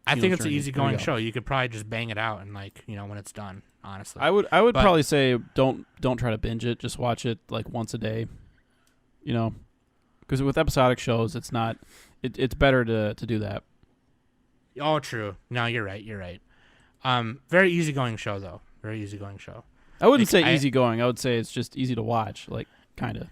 I Hero's think it's an journey. easygoing There you go. show. You could probably just bang it out and like, you know, when it's done. Honestly, I would But- probably say don't try to binge it. Just watch it like once a day. You know, because with episodic shows, it's not. It's better to do that. Oh, true. No, you're right. You're right. Very easygoing show though. Very easygoing show. I wouldn't Like, say easygoing. I would say it's just easy to watch. Like kind of.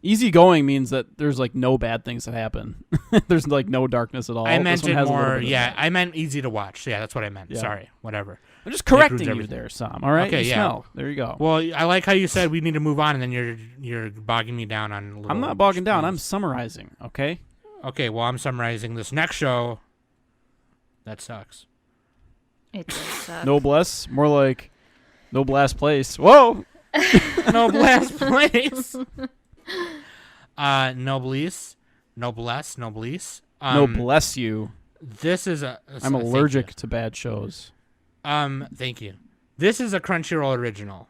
Easygoing means that there's like no bad things that happen. There's like no darkness at all. I meant This one it has a little more. bit of Yeah, that. I meant easy to watch. Yeah, that's what I meant. Yeah. Sorry, whatever. I'm just It correcting proves you everything. there, Sam. All right. Okay, You yeah. smell. There you go. Well, I like how you said we need to move on, and then you're bogging me down on. Little I'm not bogging down. I'm things. summarizing. Okay. Okay, well, I'm summarizing this next show. That sucks. It does suck. Noblesse, more like Noblesse place. Whoa. Noblesse place. Noblesse. No, bless you. This is a. I'm thank allergic you. to bad shows. Thank you. This is a Crunchyroll original.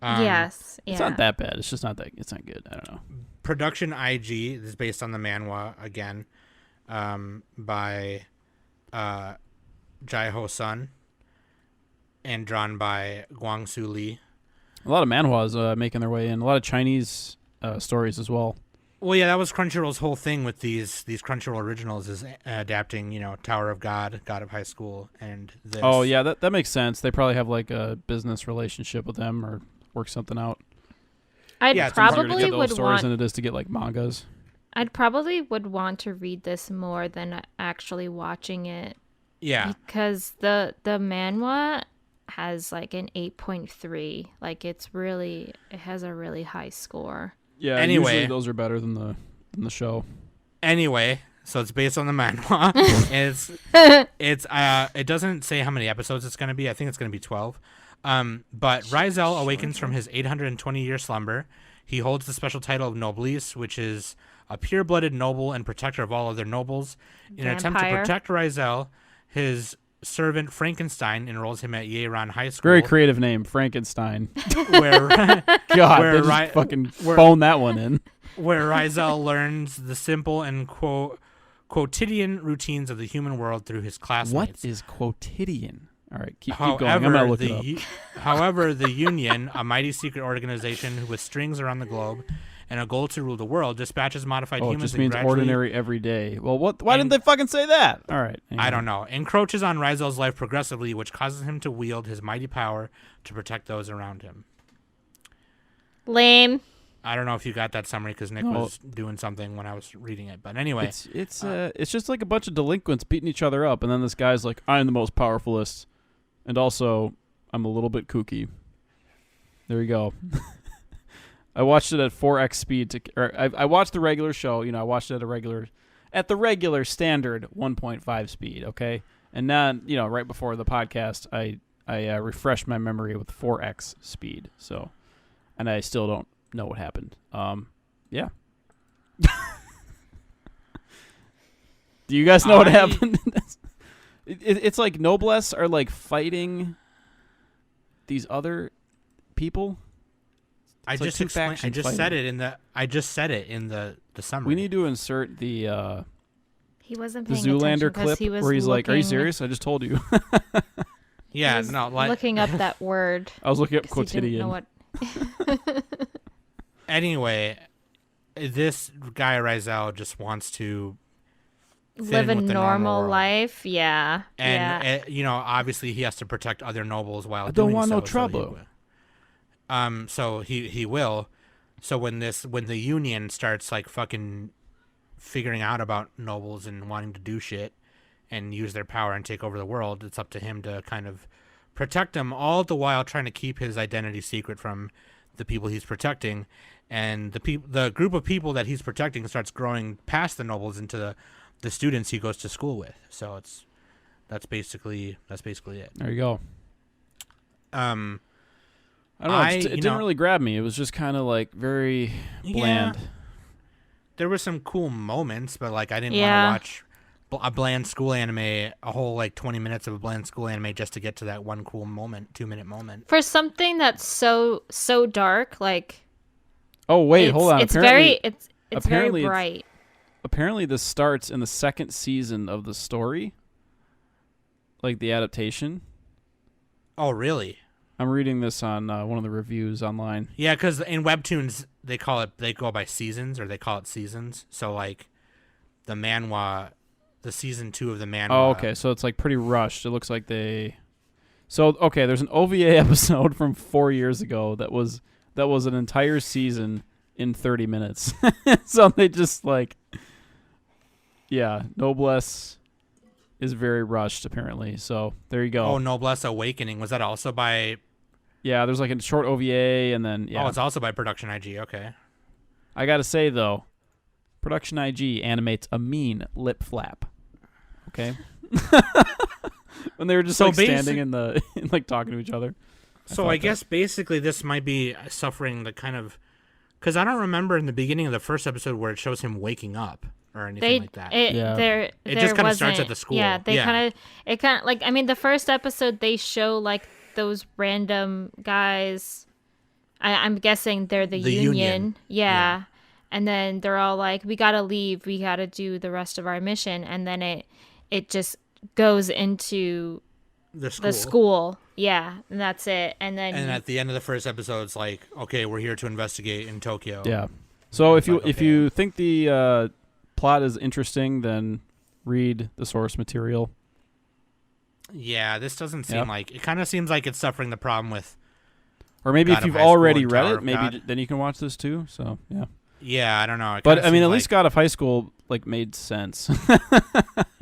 Yes. Yeah. It's not that bad. It's just not that. It's not good. I don't know. Production IG. This is based on the manhwa again, by Jai Ho Sun, and drawn by Guangsu Lee. A lot of manhwas making their way in. A lot of Chinese stories as well. Well, yeah, that was Crunchyroll's whole thing with these Crunchyroll originals is adapting, Tower of God, God of High School, and this. Oh yeah, that makes sense. They probably have like a business relationship with them or work something out. I'd Yeah, it's Harder to probably get those would stories want. than it is to get like mangas. I'd probably would want to read this more than actually watching it Yeah. because the manhwa has like an 8.3. Like it has a really high score. Yeah. Anyway. Usually those are better than the show. Anyway, so it's based on the manhwa. It doesn't say how many episodes it's going to be. I think it's going to be 12. But Rizel awakens from his 820-year slumber. He holds the special title of Noblesse, which is a pure-blooded noble and protector of all other nobles. In an attempt to Vampire. protect Rizel, his servant Frankenstein enrolls him at Yeran High School. Very creative name, Frankenstein. where God, Where they just Ri- fucking where- phone that one in. where Rizel learns the simple and quotidian routines of the human world through his classmates. What is quotidian? All right, keep going. I'm gonna look it up. However, the Union, a mighty secret organization with strings around the globe and a goal to rule the world, dispatches modified Oh, it humans just and means gradually- ordinary every day. Well, what? Why didn't And- they fucking say that? All right. I don't know. Encroaches on Rizel's life progressively, which causes him to wield his mighty power to protect those around him. Lame. I don't know if you got that summary because Nick No. was doing something when I was reading it. But anyway, It's just like a bunch of delinquents beating each other up, and then this guy's like, "I'm the most powerfulest, and also I'm a little bit kooky." There you go. I watched it at 4x speed. I watched the regular show. I watched it at the regular standard 1.5 speed. Okay, and then right before the podcast, I refreshed my memory with 4x speed. So, and I still don't know what happened. Yeah. Do you guys know what happened? It's like Noblesse are like fighting these other people. I It's like just two explained. I factions just fighting. said it in the summary. We need to insert the He wasn't the paying Zoolander attention 'cause clip he was where he's like, "Are you looking- serious? I just told you." Yeah, he was no, like looking up that word. I was looking up 'cause he didn't know quotidian. what. anyway, this guy Rizel just wants to fit Live a in with the normal world. life. Yeah. And obviously he has to protect other nobles while I don't doing want so, no so he trouble. will. So he will. So when the Union starts like fucking figuring out about nobles and wanting to do shit and use their power and take over the world, it's up to him to kind of protect them, all the while trying to keep his identity secret from the people he's protecting. And the group of people that he's protecting starts growing past the nobles into the students he goes to school with. So that's basically it. There you go. I I don't know. It didn't really grab me. It was just kind of like very bland. Yeah, there were some cool moments, but like I didn't Yeah. want to watch a bland school anime, a whole like 20 minutes of a bland school anime just to get to that one cool moment, 2-minute moment. For something that's so dark, like Oh wait, hold on. It's Apparently, very apparently it's- bright. apparently this starts in the second season of the story, like the adaptation. Oh, really? I'm reading this on one of the reviews online. Yeah, because in webtoons they go by seasons, or they call it seasons. So like the manhwa, the season 2 of the manhwa. Oh, okay. So it's like pretty rushed. It looks like they. So there's an OVA episode from 4 years ago that was an entire season in 30 minutes. So they just like, yeah, Noblesse is very rushed apparently. So there you go. Oh, Noblesse Awakening. Was that also by... Yeah, there's like a short OVA and then, yeah. Oh, it's also by Production IG. Okay. I got to say though, Production IG animates a mean lip flap. Okay? When they were just like standing in the like talking to each other. So I guess basically this might be suffering the kind of, because I don't remember in the beginning of the first episode where it shows him waking up or anything like that. It just kind of starts at the school. Yeah, kind of like, I mean, the first episode they show like those random guys. I'm guessing they're the union. Yeah. And then they're all like, we gotta leave, we gotta do the rest of our mission, and then it just goes into the school. Yeah, and that's it. And at the end of the first episode, it's like, okay, we're here to investigate in Tokyo. Yeah. So if you think the plot is interesting, then read the source material. Yeah, this doesn't seem like it. Kind of seems like it's suffering the problem with. Or maybe if you've already read it, maybe then you can watch this too. So yeah. Yeah, I don't know. But I mean, at least God of High School like made sense.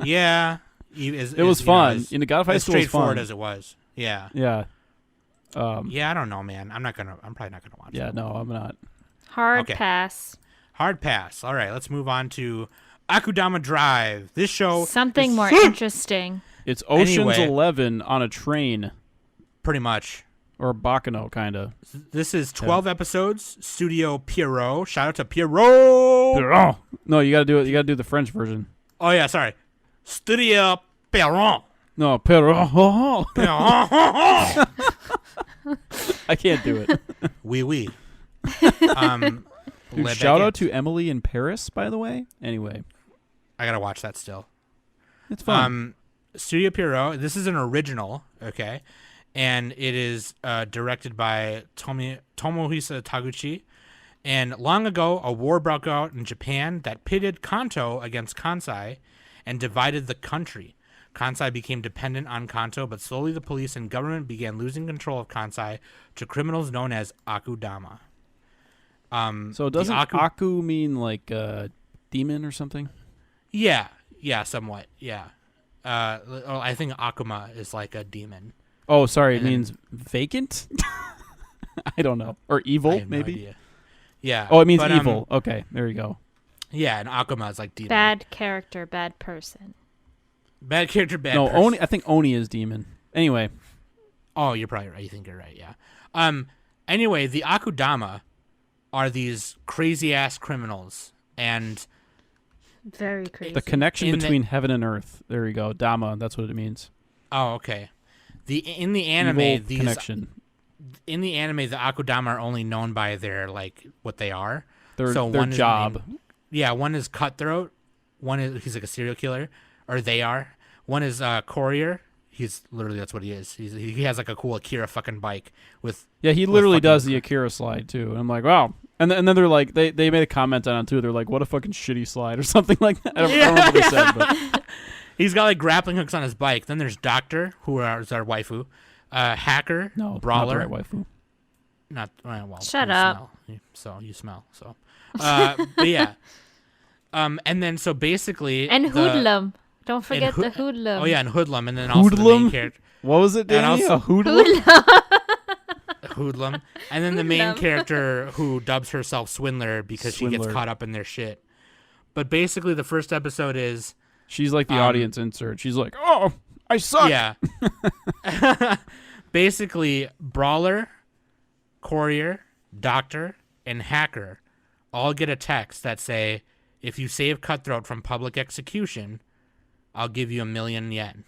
Yeah. It was fun. God of High School was fun. Straightforward as it was. Yeah. Yeah. Yeah, I don't know, man. I'm probably not gonna watch it. Yeah, no, I'm not. Hard pass. Hard pass. All right, let's move on to Akudama Drive. This show something more interesting. It's Ocean's 11 on a train. Pretty much. Or Bakano, kind of. This is 12 episodes. Studio Pierrot. Shout out to Pierrot. No, you gotta do it. You gotta do the French version. Oh yeah, sorry. Studio Pierrot. No, Pierrot. I can't do it. Oui. Dude, shout out to Emily in Paris, by the way. Anyway, I gotta watch that still. It's fun. Studio Pierrot. This is an original. Okay. And it is directed by Tomohisa Taguchi. And long ago, a war broke out in Japan that pitted Kanto against Kansai and divided the country. Kansai became dependent on Kanto, but slowly the police and government began losing control of Kansai to criminals known as Akudama. So doesn't Aku mean like demon or something? Yeah, somewhat, yeah. I think Akuma is like a demon. Oh, sorry. It means vacant? I don't know. Or evil, maybe? No idea. Yeah. Oh, it means evil. Okay, there you go. Yeah, and Akuma is like demon. Bad character, bad person. Bad character, bad person. No, I think Oni is demon. Anyway. Oh, you're probably right. You think you're right, yeah. Anyway, the Akudama are these crazy-ass criminals, and... Very crazy. The connection between heaven and earth. There you go. Dama, that's what it means. Oh, okay. In the anime, evil connection. In the anime, the Akudama are only known by their what they are. Their one job. One is cutthroat. One is he's like a serial killer, or they are. One is courier. He's literally that's what he is. He has like a cool Akira fucking bike with. Yeah, he literally does the Akira slide too. And I'm like, wow. And then they're like, they made a comment on it too. They're like, what a fucking shitty slide or something like that. I don't remember what they said, but. He's got like grappling hooks on his bike. Then there's Doctor, who is our waifu. Hacker, Brawler. Not the right waifu. Not well. Shut up. You smell. But yeah. And then so basically. And Hoodlum. Don't forget the Hoodlum. Oh yeah, and Hoodlum, and then also the main character. What was it, Danny? And also Hoodlum. Hoodlum, and then the main character who dubs herself Swindler because she gets caught up in their shit. But basically, the first episode is. She's like the audience insert. She's like, oh, I suck. Yeah. Basically, Brawler, Courier, Doctor, and Hacker all get a text that say, if you save Cutthroat from public execution, I'll give you 1,000,000 yen.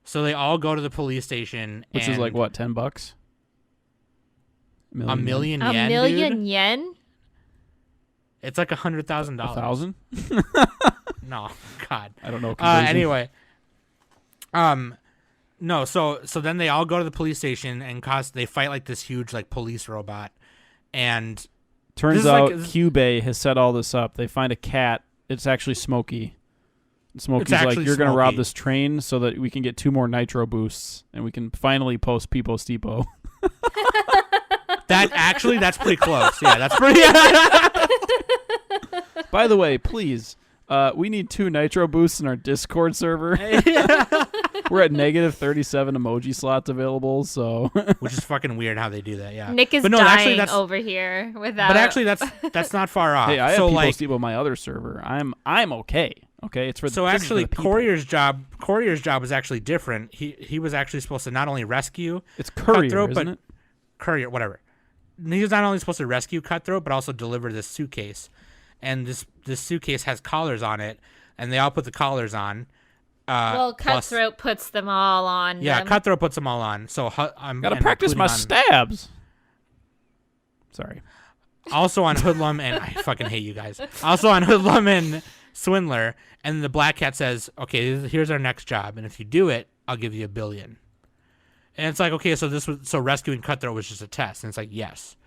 So they all go to the police station. Which is like, what, $10? $1 million yen, $1 million dude? yen? It's like $100,000. 1,000? No, God. I don't know. Anyway, no. So then they all go to the police station and they fight like this huge like police robot, and turns out Kyubey has set all this up. They find a cat. It's actually Smokey. Smokey's like, you're gonna rob this train so that we can get 2 more nitro boosts and we can finally post Peepo Steepo. That's pretty close. Yeah, that's pretty. By the way, please, we need 2 nitro boosts in our Discord server. We're at negative 37 emoji slots available, so which is fucking weird how they do that. Yeah, Nick is but no, dying actually, over here with that. But actually, that's not far off. hey, I have so people like, steal on my other server. I'm okay. Okay, it's for so this is actually, for the people. Courier's job was actually different. He was actually supposed to not only rescue It's courier, Cutthroat, isn't but it? Courier, whatever. He was not only supposed to rescue Cutthroat, but also deliver this suitcase, and this suitcase has collars on it, and they all put the collars on. Well, Cutthroat puts them all on. Yeah, them. Cutthroat puts them all on. So I'm Gotta practice my stabs. Sorry. Also on Hoodlum, and I fucking hate you guys. Also on Hoodlum and Swindler, and the Black Cat says, "Okay, here's our next job, and if you do it, I'll give you $1 billion." And it's like, okay, so rescuing Cutthroat was just a test, and it's like, yes.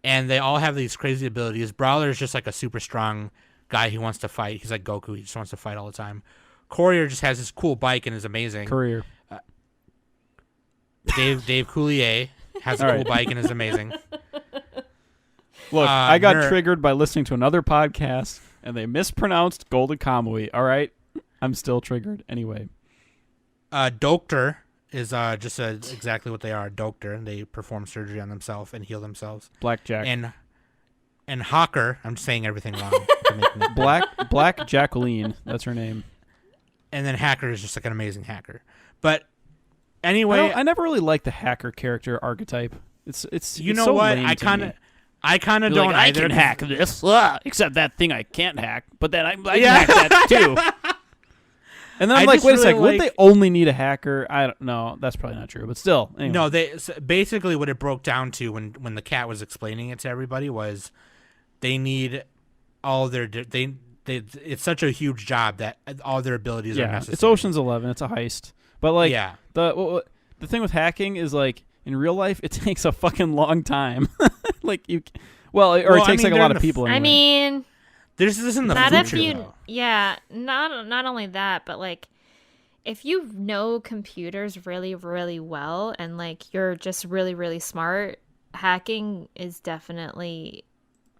And they all have these crazy abilities. Brawler is just like a super strong guy who wants to fight. He's like Goku. He just wants to fight all the time. Courier just has this cool bike and is amazing. Courier. Dave Coulier has a cool bike and is amazing. Look, I got Nerd. triggered by listening to another podcast, and they mispronounced Golden Kamui. All right? I'm still triggered. Anyway. Doctor is just exactly what they are, a doctor. They perform surgery on themselves and heal themselves. Blackjack. And Hawker, I'm just saying everything wrong. To make me- Black Jacqueline. That's her name. And then Hacker is just like an amazing hacker. But anyway, I never really liked the hacker character archetype. It's you it's know so what? lame I to kind me. of don't You're like, I either. can hack this, except that thing I can't hack. But then I Yeah. can hack that too. And then I'm I like, just wait a really second, wouldn't like- they only need a hacker? I don't know. That's probably not true, but still. Anyway. No, basically what it broke down to when the cat was explaining it to everybody was they need all their it's such a huge job that all their abilities are necessary. It's Ocean's 11. It's a heist. But like, yeah. the thing with hacking is like in real life, it takes a fucking long time. Like it takes like a lot of people. Anyway. I mean, this isn't the not future. if you, though. yeah, not only that, but like, if you know computers really, really well and like you're just really, really smart, hacking is definitely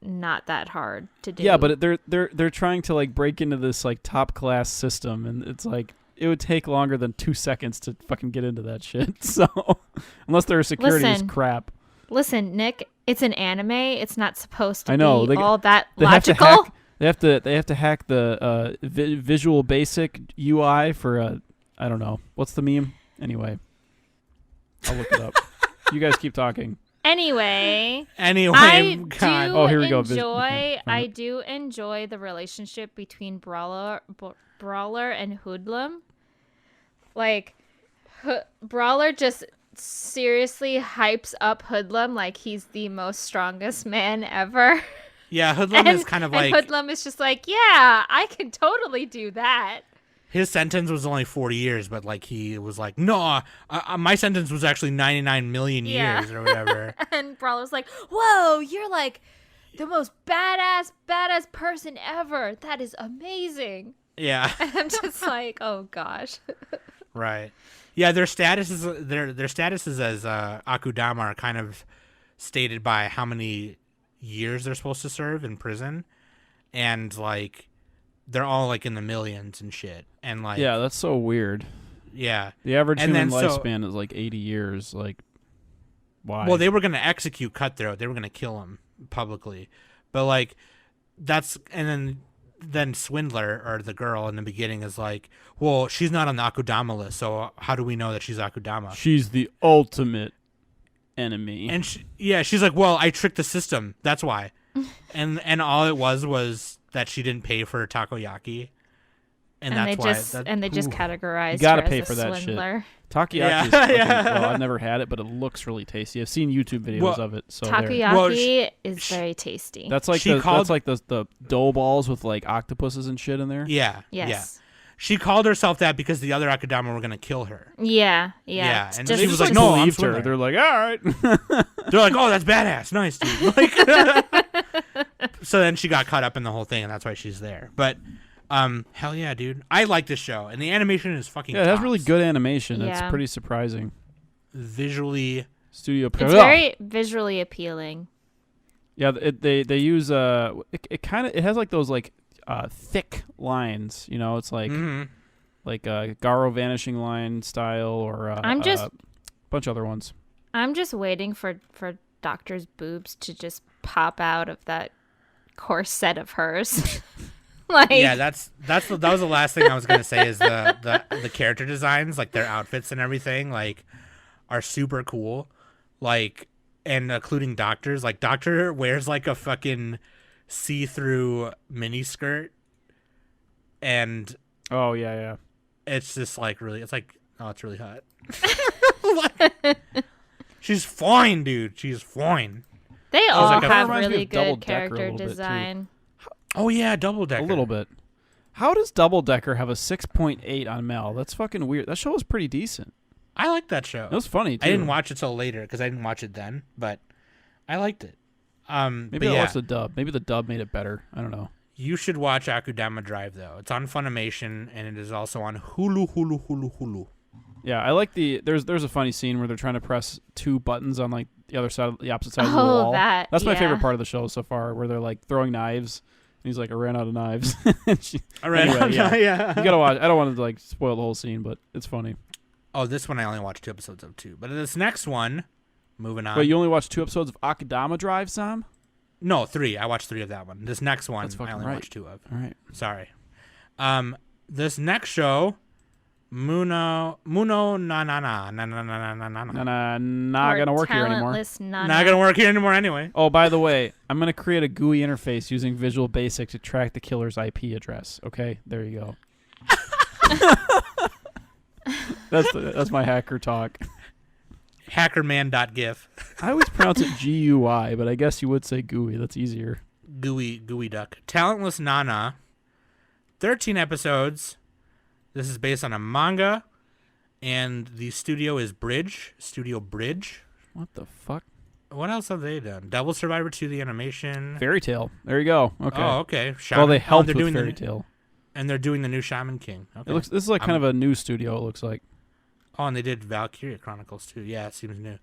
not that hard to do. Yeah, but they're trying to like break into this like top class system, and it's like it would take longer than 2 seconds to fucking get into that shit. So unless their security is crap. Listen, Nick, it's an anime. It's not supposed to be all that they logical. They have to hack the Visual Basic UI for I don't know what's the meme. Anyway, I'll look it up. You guys keep talking. Anyway, God. Here we go. I do enjoy the relationship between Brawler and Hoodlum. Like, Brawler just seriously hypes up Hoodlum like he's the most strongest man ever. Yeah, Hoodlum is kind of like... And Hoodlum is just like, yeah, I can totally do that. His sentence was only 40 years, but like he was like, no, my sentence was actually 99 million years or whatever. And Brawler's like, whoa, you're like the most badass person ever. That is amazing. Yeah. And I'm just like, oh gosh. Right. Yeah, their statuses as Akudama are kind of stated by how many years they're supposed to serve in prison, and like they're all like in the millions and shit. And like, yeah, that's so weird. Yeah, the average human lifespan is like 80 years. Like, why? Well, they were gonna execute Cutthroat. They were gonna kill him publicly, but like and then Swindler, or the girl in the beginning, is like, well, she's not on the Akudama list, so how do we know that she's Akudama? She's the ultimate enemy. And she's like, well, I tricked the system, that's why. and all it was that she didn't pay for takoyaki, and that's why. They just categorized. You gotta her pay as for a that swindler. shit. Takoyaki is fucking, well, I've never had it, but it looks really tasty. I've seen YouTube videos of it. So takoyaki is very tasty. That's like the dough balls with like octopuses and shit in there. Yeah. Yes. Yeah. She called herself that because the other Akudama were gonna kill her. Yeah. And just, she was like, "No, I'm believed her." They're like, "All right." They're like, "Oh, that's badass, nice, dude." Like, so then she got caught up in the whole thing, and that's why she's there. But, hell yeah, dude, I like this show, and the animation is fucking. Yeah, it has really good animation. Yeah. It's pretty surprising. Visually Studio. It's very visually appealing. Yeah, they use it has like those like thick lines. You know, it's like like Garo Vanishing Line style or a bunch of other ones. I'm just waiting for Doctor's boobs to just pop out of that corset of hers. Like, yeah, that was the last thing I was gonna say is the character designs, like their outfits and everything, like are super cool, like, and including Doctor's. Like Doctor wears like a fucking see-through mini skirt, and oh yeah, it's just like really, it's like, oh, it's really hot. She's fine, dude. She's fine. They all like have reminds me really of Double good Decker a character little bit, too. design. Oh yeah, Double Decker. a little bit. How does Double Decker have a 6.8 on Mel? That's fucking weird. That show was pretty decent. I like that show. It was funny too. I didn't watch it till later because I didn't watch it then, but I liked it. Maybe I watched the dub. Maybe the dub made it better. I don't know. You should watch Akudama Drive though. It's on Funimation and it is also on Hulu. Yeah, I like there's a funny scene where they're trying to press two buttons on like the opposite side of the wall. That's my favorite part of the show so far, where they're like throwing knives. And he's like, I ran out of knives. I ran out of knives. Yeah. You gotta watch. I don't want to like spoil the whole scene, but it's funny. Oh, this one I only watched 2 episodes of too. But this next one, moving on. Wait, you only watched 2 episodes of Akudama Drive, Sam? No, 3. I watched 3 of that one. This next one, That's I only right. watched 2 of. All right. Sorry. This next show, Muno na na na na na na na na na. Not gonna work here anymore. Talentless Nana. Not gonna work here anymore anyway. Oh, by the way, I'm gonna create a GUI interface using Visual Basic to track the killer's IP address. Okay, there you go. That's my hacker talk. Hackerman.gif. I always pronounce it GUI, but I guess you would say GUI. That's easier. GUI duck. Talentless Nana. 13 episodes. This is based on a manga, and the studio is Studio Bridge. What the fuck? What else have they done? Devil Survivor 2, the animation. Fairy Tale. There you go. Okay. Oh, okay. Well, they helped they're with doing Fairy Tale. And they're doing the new Shaman King. Okay. This is like kind of a new studio, it looks like. Oh, and they did Valkyria Chronicles too. Yeah, it seems new.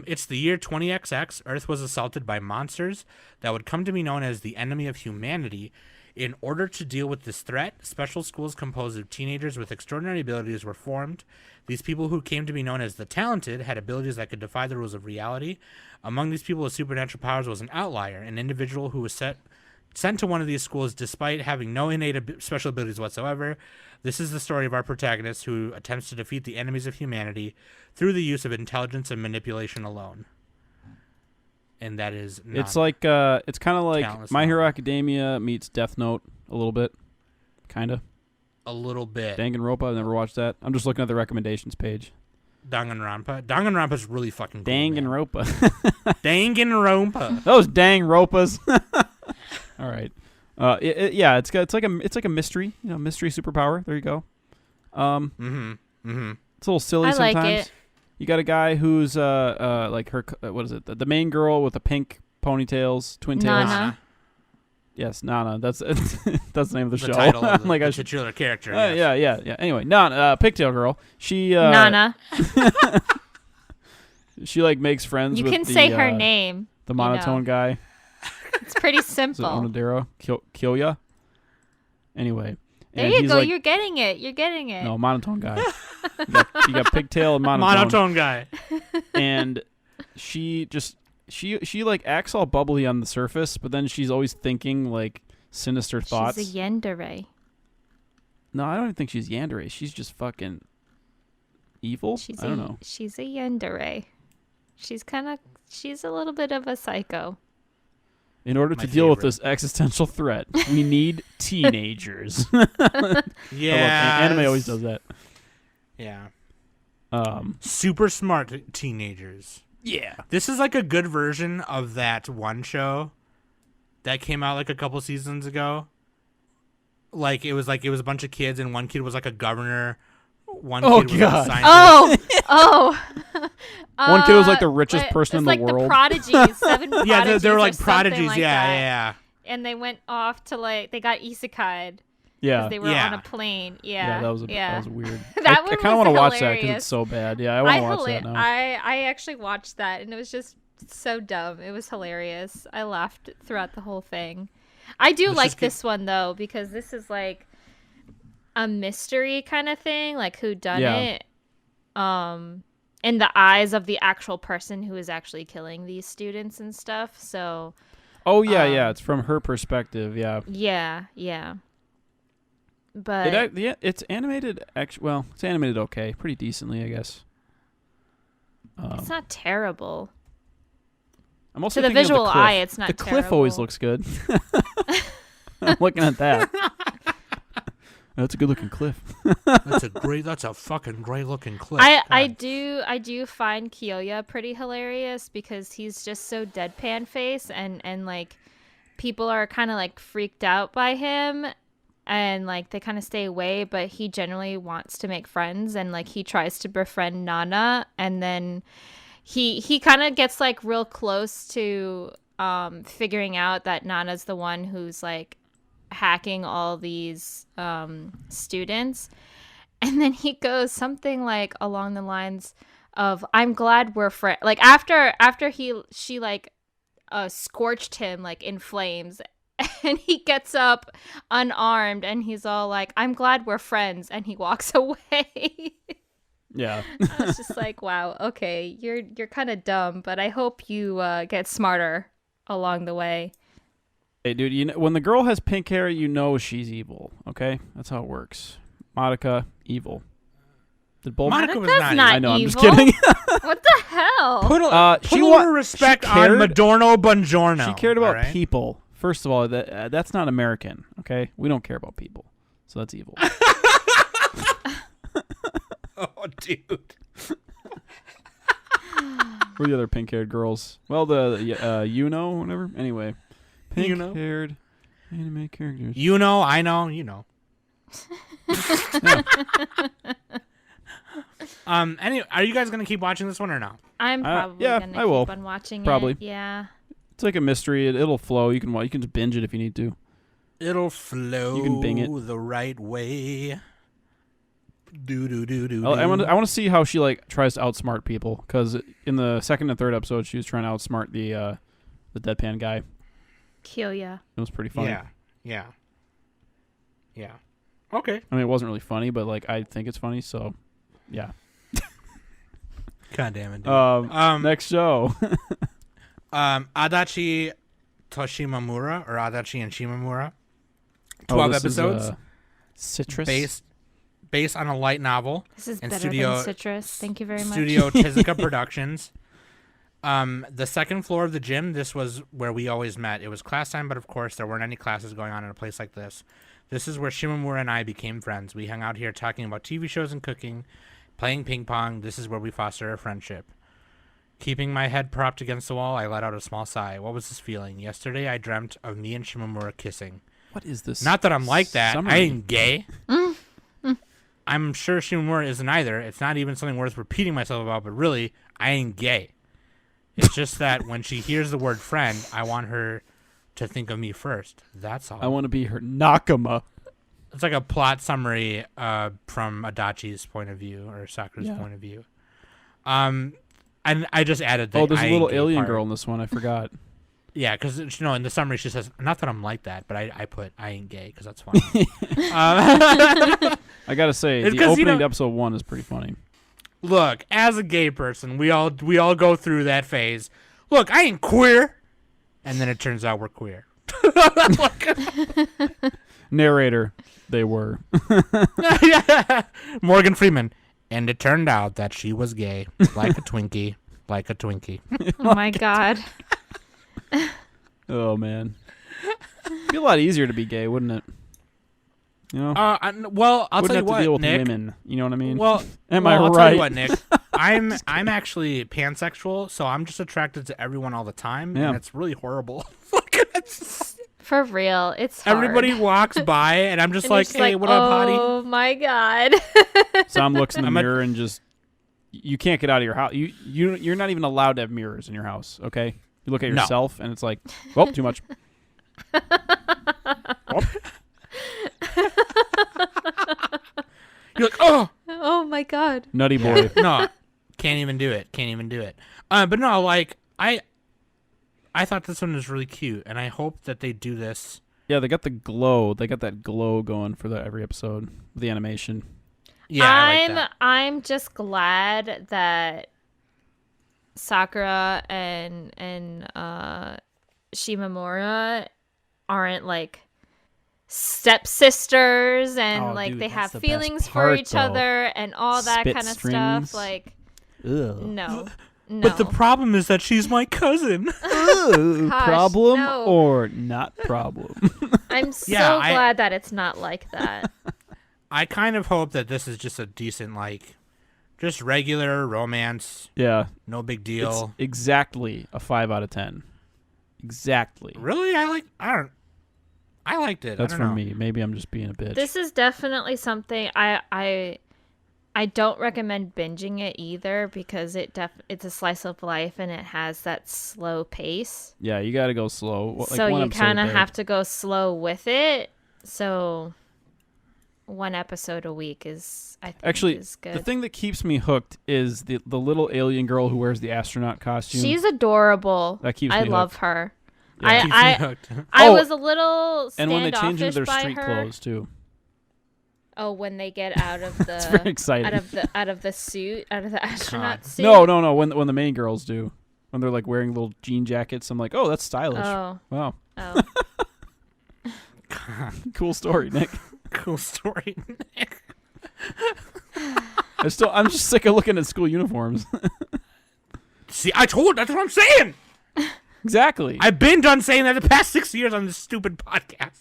It's the year 20XX. Earth was assaulted by monsters that would come to be known as the enemy of humanity. In order to deal with this threat, special schools composed of teenagers with extraordinary abilities were formed. These people, who came to be known as the Talented, had abilities that could defy the rules of reality. Among these people with supernatural powers was an outlier, an individual who was sent to one of these schools despite having no innate special abilities whatsoever. This is the story of our protagonist, who attempts to defeat the enemies of humanity through the use of intelligence and manipulation alone. And that is not It's like it's kind of like Talentless My Hero Nana. Academia meets Death Note a little bit, kind of. a little bit. Danganronpa, I've never watched that. I'm just looking at the recommendations page. Danganronpa. Danganronpa's really fucking cool. man. Danganronpa. Danganronpa. Those dang ropas. All right. Yeah, it's like a mystery, mystery superpower. There you go. It's a little silly I sometimes. like it. You got a guy who's like her. What is it? The main girl with the pink ponytails, twin tails. Nana. Yes, Nana. That's that's the name of the show. Title of the, like the I should. titular character. Yes. Yeah. Anyway, Nana, pigtail girl. She Nana. She like makes friends. You with can the, say her name. The monotone guy. It's pretty Is it simple. Onodera? Kyoya? Anyway. There and you he's go. like- You're getting it. You're getting it. No, monotone guy. you got pigtail and monotone. Monotone guy. And she like acts all bubbly on the surface, but then she's always thinking like sinister thoughts. She's a yandere. No, I don't even think she's yandere. She's just fucking evil. I don't know. She's a yandere. She's a little bit of a psycho. In order My to deal with favorite. this existential threat, we need teenagers. Yeah. Anime always does that. Yeah. Super smart teenagers. Yeah. This is like a good version of that one show that came out like a couple seasons ago. Like it was a bunch of kids, and one kid was like a governor. One kid was like a scientist. Oh. One kid was like the richest person in the it's like world. the prodigies, 7 prodigies. Yeah, they were or like something prodigies. like Yeah, that. yeah. And they went off to they got isekai'd. Yeah. Because they were on a plane. Yeah. That was weird. That I one kind of was want to watch that because hilarious. it's so bad. Yeah, I want to watch that now. I actually watched that, and it was just so dumb. It was hilarious. I laughed throughout the whole thing. I do like this one, though, because this is like a mystery kind of thing, like who done it. In the eyes of the actual person who is actually killing these students and stuff. So. Oh yeah, it's from her perspective. Yeah. Yeah. But it's animated. Well, it's animated okay, pretty decently, I guess. It's not terrible. I'm also to the thinking of visual the cliff. eye, it's not the terrible. cliff always looks good. I'm looking at that. That's a good looking cliff. That's a fucking great looking cliff. I do find Kyoya pretty hilarious because he's just so deadpan face and like people are kind of like freaked out by him and like they kind of stay away, but he generally wants to make friends and like he tries to befriend Nana, and then he kind of gets like real close to figuring out that Nana's the one who's like hacking all these students, and then he goes something like along the lines of "I'm glad we're friends." Like after she like scorched him like in flames, and he gets up unarmed and he's all like, "I'm glad we're friends," and he walks away. Yeah. I was just like, wow, okay, you're kind of dumb, but I hope you get smarter along the way. Hey, dude, you know, when the girl has pink hair, you know she's evil, okay? That's how it works. Madoka, evil. Did both? Monica was Madoka's not I know, evil. I'm just kidding. What the hell? Put a little respect on Madorno Buongiorno. She cared about right? people. First of all, that's not American, okay? We don't care about people. So that's evil. Oh, dude. Where are the other pink-haired girls? Well, the Yuno, whatever. Anyway, pink-haired anime characters. You know, I know, you know. Anyway, are you guys gonna keep watching this one or no? I'm probably yeah, gonna I will. keep on watching Probably. it. Yeah. It's like a mystery. It'll flow. You can just binge it if you need to. It'll flow You can bing it. the right way. I want to see how she like tries to outsmart people, because in the second and third episode she was trying to outsmart the deadpan guy. Kyoya. It was pretty funny. Yeah. Okay. I mean, it wasn't really funny, but like I think it's funny, so yeah. God damn it, dude. Next show. Adachi Toshimamura, or Adachi and Shimamura. 12 episodes. Citrus. Based on a light novel. This is and better than Citrus. Thank you very much. Studio Tezuka Productions. The second floor of the gym, this was where we always met. It was class time, but of course there weren't any classes going on in a place like this. This is where Shimamura and I became friends. We hung out here talking about TV shows and cooking, playing ping pong. This is where we foster a friendship. Keeping my head propped against the wall, I let out a small sigh. What was this feeling? Yesterday I dreamt of me and Shimamura kissing. What is this? Not that I'm like that. Summary? I ain't gay. I'm sure Shimamura isn't either. It's not even something worth repeating myself about, but really, I ain't gay. It's just that when she hears the word friend, I want her to think of me first. That's all. I want to be her Nakama. It's like a plot summary from Adachi's point of view, or Sakura's point of view. And I just added the there's I a little ain't gay alien part. girl in this one. I forgot. Yeah, because in the summary she says, not that I'm like that, but I put I ain't gay because that's funny. I gotta say, It's the 'cause, opening to episode 1 is pretty funny. Look, as a gay person, we all go through that phase. Look, I ain't queer, and then it turns out we're queer. Narrator, they were. Morgan Freeman, and it turned out that she was gay, like a Twinkie, like a Twinkie. Oh my god. Oh man, it'd be a lot easier to be gay, wouldn't it? You know, well, I'll wouldn't tell you have to what, deal with Nick. women. You know what I mean? Well, am I I'll right? tell you what, Nick. I'm actually pansexual, so I'm just attracted to everyone all the time, Yeah. and it's really horrible. For real, it's hard. Everybody walks by, and I'm just And you're like, just "Hey, what up, hottie?" Oh my god. Sam looks in the I'm a- mirror and just, you can't get out of your house. You're not even allowed to have mirrors in your house. Okay, you look at No. yourself and it's like, well, too much. You're like, oh Oh my god. Nutty boy. no, can't even do it. But no, like I thought this one was really cute, and I hope that they do this. Yeah, they got the glow. They got that glow going for every episode. The animation. Yeah, I like that. I'm just glad that Sakura and Shimamura aren't like stepsisters and Oh, like dude, they that's have the best feelings for part, each though. other and all that Spit kind of strings. stuff. Like, Ugh. no. But the problem is that she's my cousin. Gosh, problem no. or not problem? I'm so Yeah, glad that it's not like that. I kind of hope that this is just a decent, like, just regular romance. Yeah. No big It's deal. exactly a 5 out of 10. Exactly. Really? I liked it. That's I don't from know. me. Maybe I'm just being a bitch. This is definitely something I don't recommend binging it either because it's a slice of life and it has that slow pace. Yeah, you got to go slow. Like So one you episode kind a of day. have to go slow with it. So one episode a week is, I think, Actually, is good. the thing that keeps me hooked is the little alien girl who wears the astronaut costume. She's adorable. That keeps I me love hooked. her. Yeah. Keeps me hooked. I Oh, was a little and when they change into standoffish their by street her. clothes too. Oh, when they get out of the It's very exciting. out of the suit, out of the astronaut suit. No. When the main girls do, when they're like wearing little jean jackets, I'm like, oh, that's stylish. Oh, Wow, oh. cool story, Nick. Cool story. I'm just sick of looking at school uniforms. See, that's what I'm saying. Exactly. I've been done saying that the past 6 years on this stupid podcast.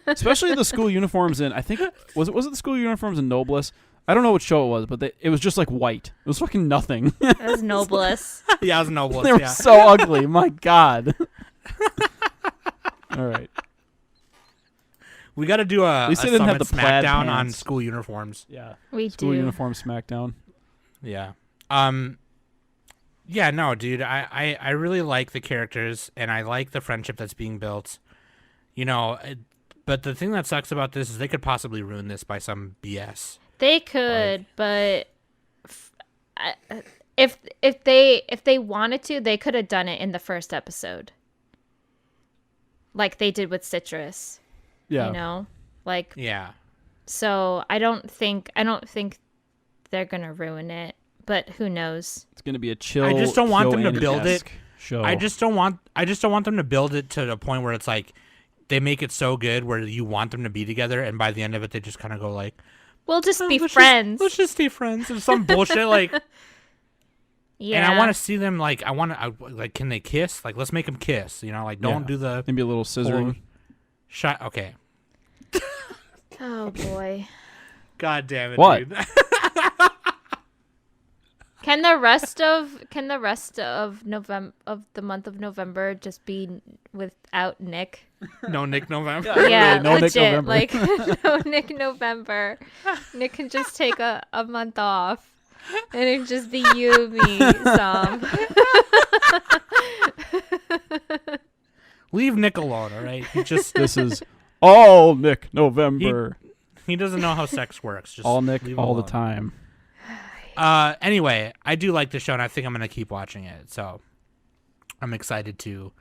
Especially the school uniforms in, I think, was it the school uniforms in Noblesse? I don't know what show it was, but it was just like white. It was fucking nothing. That was Noblesse. Yeah, I was Noblesse. They were Yeah. so ugly. My God. All right. We got to do a least they didn't have Summit the plaid Smackdown on pants. school uniforms. Yeah. We School do. uniform smackdown. Yeah. Yeah, no, dude. I really like the characters and I like the friendship that's being built. You know, but the thing that sucks about this is they could possibly ruin this by some BS. They could, but if they wanted to, they could have done it in the first episode, like they did with Citrus. Yeah. You know, like Yeah. so. I don't think they're gonna ruin it, but who knows? It's gonna be a chill. I just don't want them to build it. KyoAni-esque show. I just don't want them to build it to the point where it's like they make it so good where you want them to be together and by the end of it they just kind of go like, We'll just "Oh, be let's friends. let's just be friends or some bullshit like. Yeah. And I want to see them like like can they kiss? Like let's make them kiss. You know, like don't Yeah. do the Maybe a little scissoring. shot. Okay. Oh boy. God damn it, What? dude. Can the rest of November of the month of November just be without Nick? No Nick November. Yeah, no Nick legit. November. Like no Nick November. Nick can just take a month off. And it can just be you, me, Sam. Leave Nick alone, all right? He just This is all Nick November. he doesn't know how sex works. Just All Nick leave him all the alone. time. Anyway, I do like the show, and I think I'm gonna keep watching it. So I'm excited to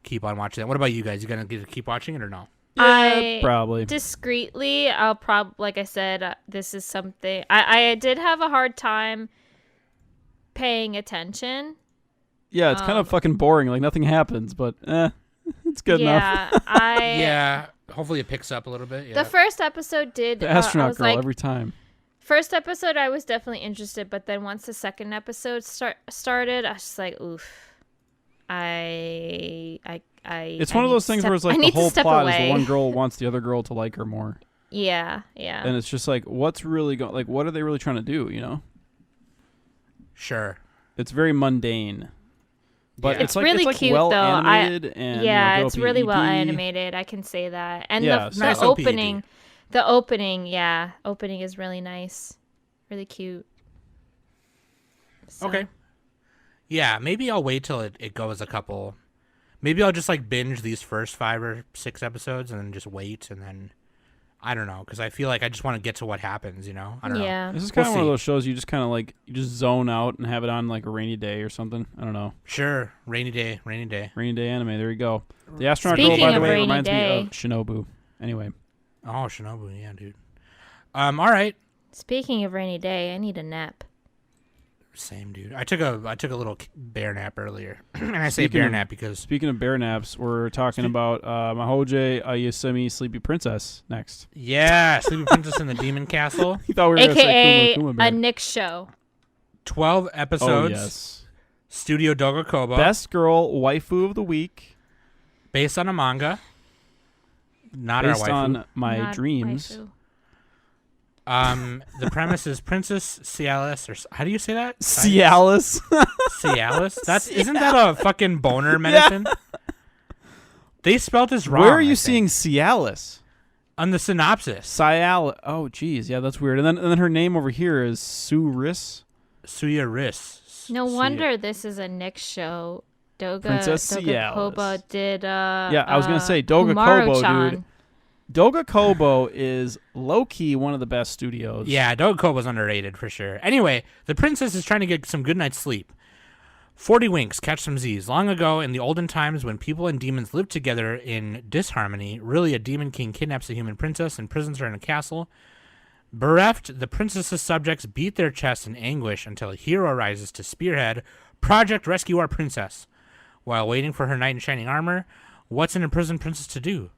keep on watching it. What about you guys? You gonna keep watching it or no? I Probably. discreetly, I'll like I said, this is something I did have a hard time paying attention. Yeah, it's kind of fucking boring. Like nothing happens, but it's good enough. Yeah, Yeah. Hopefully it picks up a little bit. Yeah. The first episode did. The I astronaut was girl like, every time. first episode, I was definitely interested, but then once the second episode started, I was just like, oof. It's one of those things where it's like the whole plot is the one girl wants the other girl to like her more, Yeah. and it's just like, what's really going? Like, what are they really trying to do? You know? Sure. It's very mundane. But Yeah. It's like really it's like cute, well though. animated and Yeah, you know, it's really well dopey. animated. I can say that. And Yeah, the so- Nice opening, opening is really nice, really cute. So- Okay. Yeah, maybe I'll wait till it goes a couple. Maybe I'll just like binge these first 5 or 6 episodes and then just wait and then I don't know, because I feel like I just want to get to what happens, you know? I don't know. Yeah. This is kind of We'll one of see. those shows you just kind of like you just zone out and have it on like a rainy day or something. I don't know. Sure. Rainy day. Rainy day. Rainy day anime. There you go. The astronaut girl, Speaking by the of way, rainy reminds me day. of Shinobu. Anyway, Oh, Shinobu. Yeah, dude. All right. Speaking of rainy day, I need a nap. Same, dude. I took a little bear nap earlier. And I say Speaking bear of- nap because speaking of bear naps, we're talking about Mahoje Ayasumi Sleepy Princess next. yeah, Sleeping Princess in the Demon Castle. You thought we were going to say AKA Kuma Kuma a Bear. Nick show. 12 Oh, episodes. yes. Studio Dogakobo. Best girl waifu of the week. Based on a manga. Not Based our waifu. on my Not dreams. waifu. The premise is Princess Cialis, or how do you say that? Cialis. Cialis? Isn't that a fucking boner medicine? They spelled this wrong. Where are I you think. seeing Cialis? On the synopsis? Cialis. Oh, geez. Yeah, that's weird. And then her name over here is Suris. Suya Riss. No wonder this is a Nick show. Princess Dogakobo Cialis. did Yeah, I was gonna say Dogakobo, dude. Dogakobo is low-key one of the best studios. Yeah, Dogakobo's underrated for sure. Anyway, the princess is trying to get some good night's sleep. 40 winks, catch some Z's. Long ago, in the olden times when people and demons lived together in disharmony, really a demon king kidnaps a human princess and imprisons her in a castle. Bereft, the princess's subjects beat their chests in anguish until a hero rises to spearhead Project Rescue Our Princess. While waiting for her knight in shining armor, what's an imprisoned princess to do?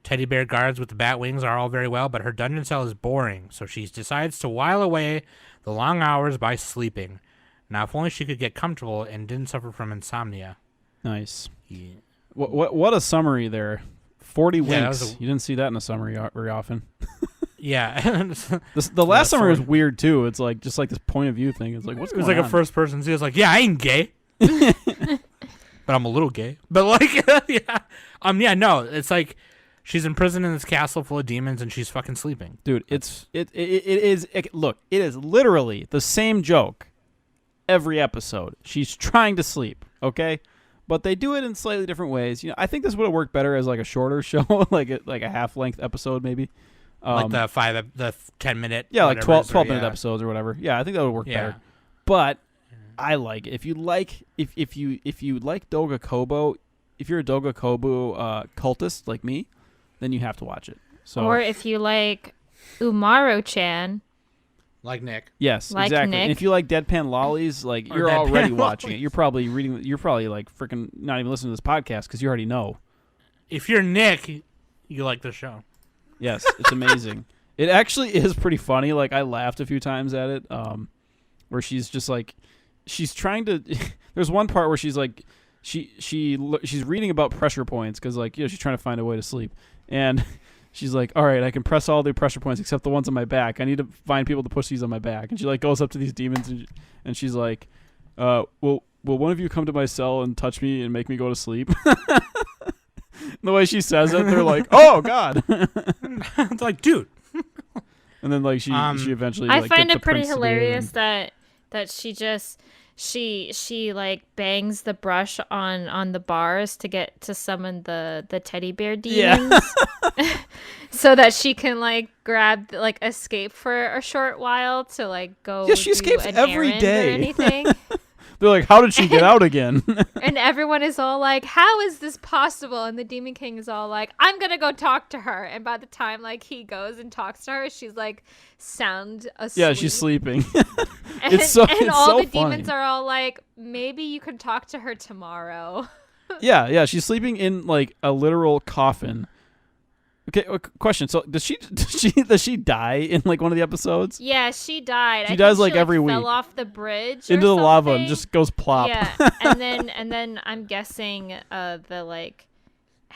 Teddy bear guards with the bat wings are all very well, but her dungeon cell is boring, so she decides to while away the long hours by sleeping. Now, if only she could get comfortable and didn't suffer from insomnia. Nice. Yeah. What a summary there. 40 Yeah, that winks. was You didn't see that in a summary very often. Yeah. The last summary was 40. weird too. It's like just like this point of view thing. It's like what's It was going like on? a first person. He was like, yeah, I ain't gay. But I'm a little gay. But like, yeah. No, it's like she's in prison in this castle full of demons and she's fucking sleeping. Dude, it is look, it is literally the same joke every episode. She's trying to sleep, okay? But they do it in slightly different ways. You know, I think this would have worked better as like a shorter show, like a half-length episode maybe. Like the 10-minute. Yeah, like whatever it is, 12 or, minute yeah. episodes or whatever. Yeah, I think that would work Yeah. better. But I like it. If you like if you like Dogakobo, if you're a Dogakobo cultist like me, then you have to watch it. So Or if you like Umaro-chan. Like Nick. yes, Like exactly. Nick. And if you like deadpan lollies, like Or you're deadpan already watching it. lollies. You're probably like freaking not even listening to this podcast because you already know. If you're Nick, you like the show. Yes, it's amazing. It actually is pretty funny. Like I laughed a few times at it, where she's just like, she's trying to. There's one part where she's like, she's reading about pressure points because like she's trying to find a way to sleep, and she's like, all right, I can press all the pressure points except the ones on my back. I need to find people to push these on my back, and she like goes up to these demons and she's like, will one of you come to my cell and touch me and make me go to sleep? The way she says it, they're like, "Oh God!" It's like, dude. And then like she eventually. I like, find gets it the pretty prince to do it, hilarious and- that she just she like bangs the brush on the bars to get to summon the teddy bear demons. So that she can like grab like escape for a short while to like go Yeah, she do escapes an every errand day. or anything. They're like, "How did she get out again?" And everyone is all like, how is this possible? And the Demon King is all like, I'm gonna go talk to her. And by the time like he goes and talks to her, she's like sound asleep. Yeah, she's sleeping. And, It's so- and it's all so the demons funny. are all like, maybe you could talk to her tomorrow. yeah, she's sleeping in like a literal coffin. Okay, question. So does she die in like one of the episodes? Yeah, she died. She I dies, think like, every fell week. off the bridge or Into the lava and something. just goes plop. Yeah, and then I'm guessing the like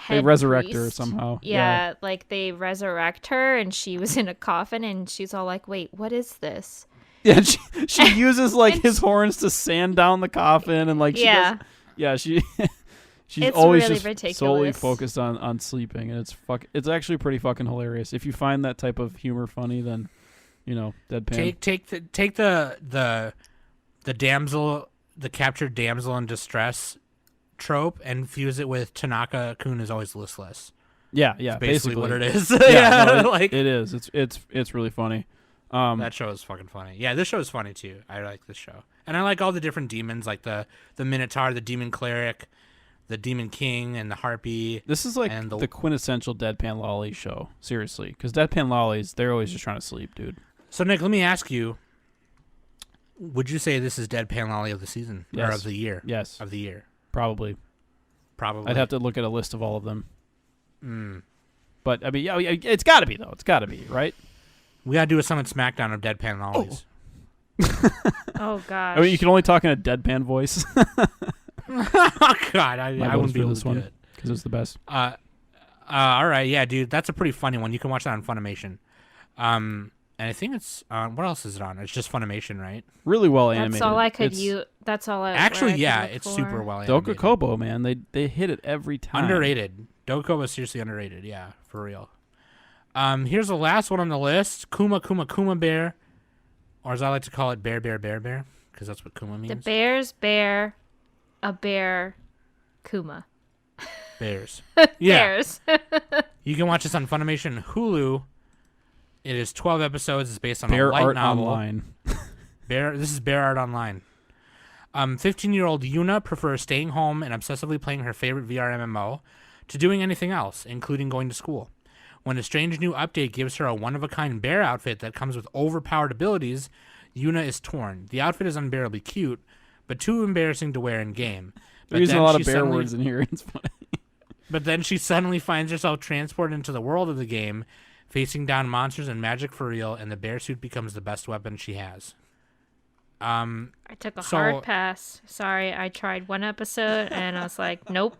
They head resurrect her priest- somehow. Yeah, like they resurrect her, and she was in a coffin, and she's all like, "Wait, what is this?" Yeah, she uses like his horns to sand down the coffin and like she Yeah. does, yeah, she's It's always really just solely ridiculous. focused on sleeping, and it's actually pretty fucking hilarious. If you find that type of humor funny, then deadpan. Take the damsel, the captured damsel in distress trope and fuse it with Tanaka-kun is always listless. Yeah, It's basically what it is. Yeah, no, like it is. It's really funny. that show is fucking funny. Yeah, this show is funny too. I like this show, and I like all the different demons, like the Minotaur, the Demon Cleric, the Demon King, and the Harpy. This is like and the quintessential Deadpan Lolly show. Seriously, because Deadpan Lollies, they're always just trying to sleep, dude. So Nick, let me ask you: would you say this is Deadpan Lolly of the season or Yes. of the year? Yes, Of the year, probably. probably. I'd have to look at a list of all of them. Mm. But I mean, yeah, it's got to be though. It's got to be, right? We gotta do a Summit Smackdown of Deadpan Lollies. Oh gosh. I mean, you can only talk in a deadpan voice. Oh God, I My wouldn't vote's be for able this to do one it. because it's the best. All right, yeah, dude, that's a pretty funny one. You can watch that on Funimation. And I think it's what else is it on? It's just Funimation, right? Really well animated. That's all I could It's use. That's all I. Actually, where I could yeah, look it's for. super well animated. Dokukobo, man, they hit it every time. Underrated. Dokukobo is seriously underrated. Yeah, for real. Here's the last one on the list: Kuma Kuma Kuma Bear, or as I like to call it, Bear Bear Bear Bear, because that's what Kuma means. The bears bear, a bear, Kuma. Bears. Yeah. Bears. You can watch this on Funimation Hulu. It is 12 episodes. It's based on Bear a light Art novel. Online. This is Bear Art Online. 15-year-old Yuna prefers staying home and obsessively playing her favorite VR MMO to doing anything else, including going to school. When a strange new update gives her a one-of-a-kind bear outfit that comes with overpowered abilities, Yuna is torn. The outfit is unbearably cute, but too embarrassing to wear in game. They're using a lot of bear words in here. It's funny. But then she suddenly finds herself transported into the world of the game, facing down monsters and magic for real, and the bear suit becomes the best weapon she has. I took a hard pass. Sorry, I tried one episode and I was like, nope.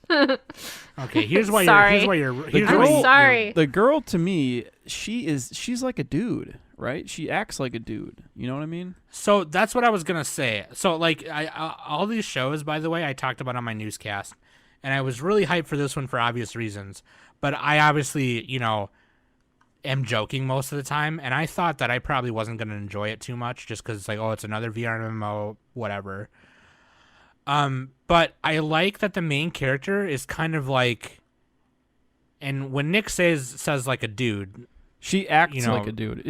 Okay, here's why Sorry. you're sorry. The girl to me, she's like a dude, right? She acts like a dude. You know what I mean? So that's what I was gonna say. So like, I all these shows, by the way, I talked about on my newscast, and I was really hyped for this one for obvious reasons. But I obviously, am joking most of the time, and I thought that I probably wasn't gonna enjoy it too much, just because it's like, oh, it's another VR MMO, whatever. But I like that the main character is kind of like, and when Nick says like a dude, she acts like a dude.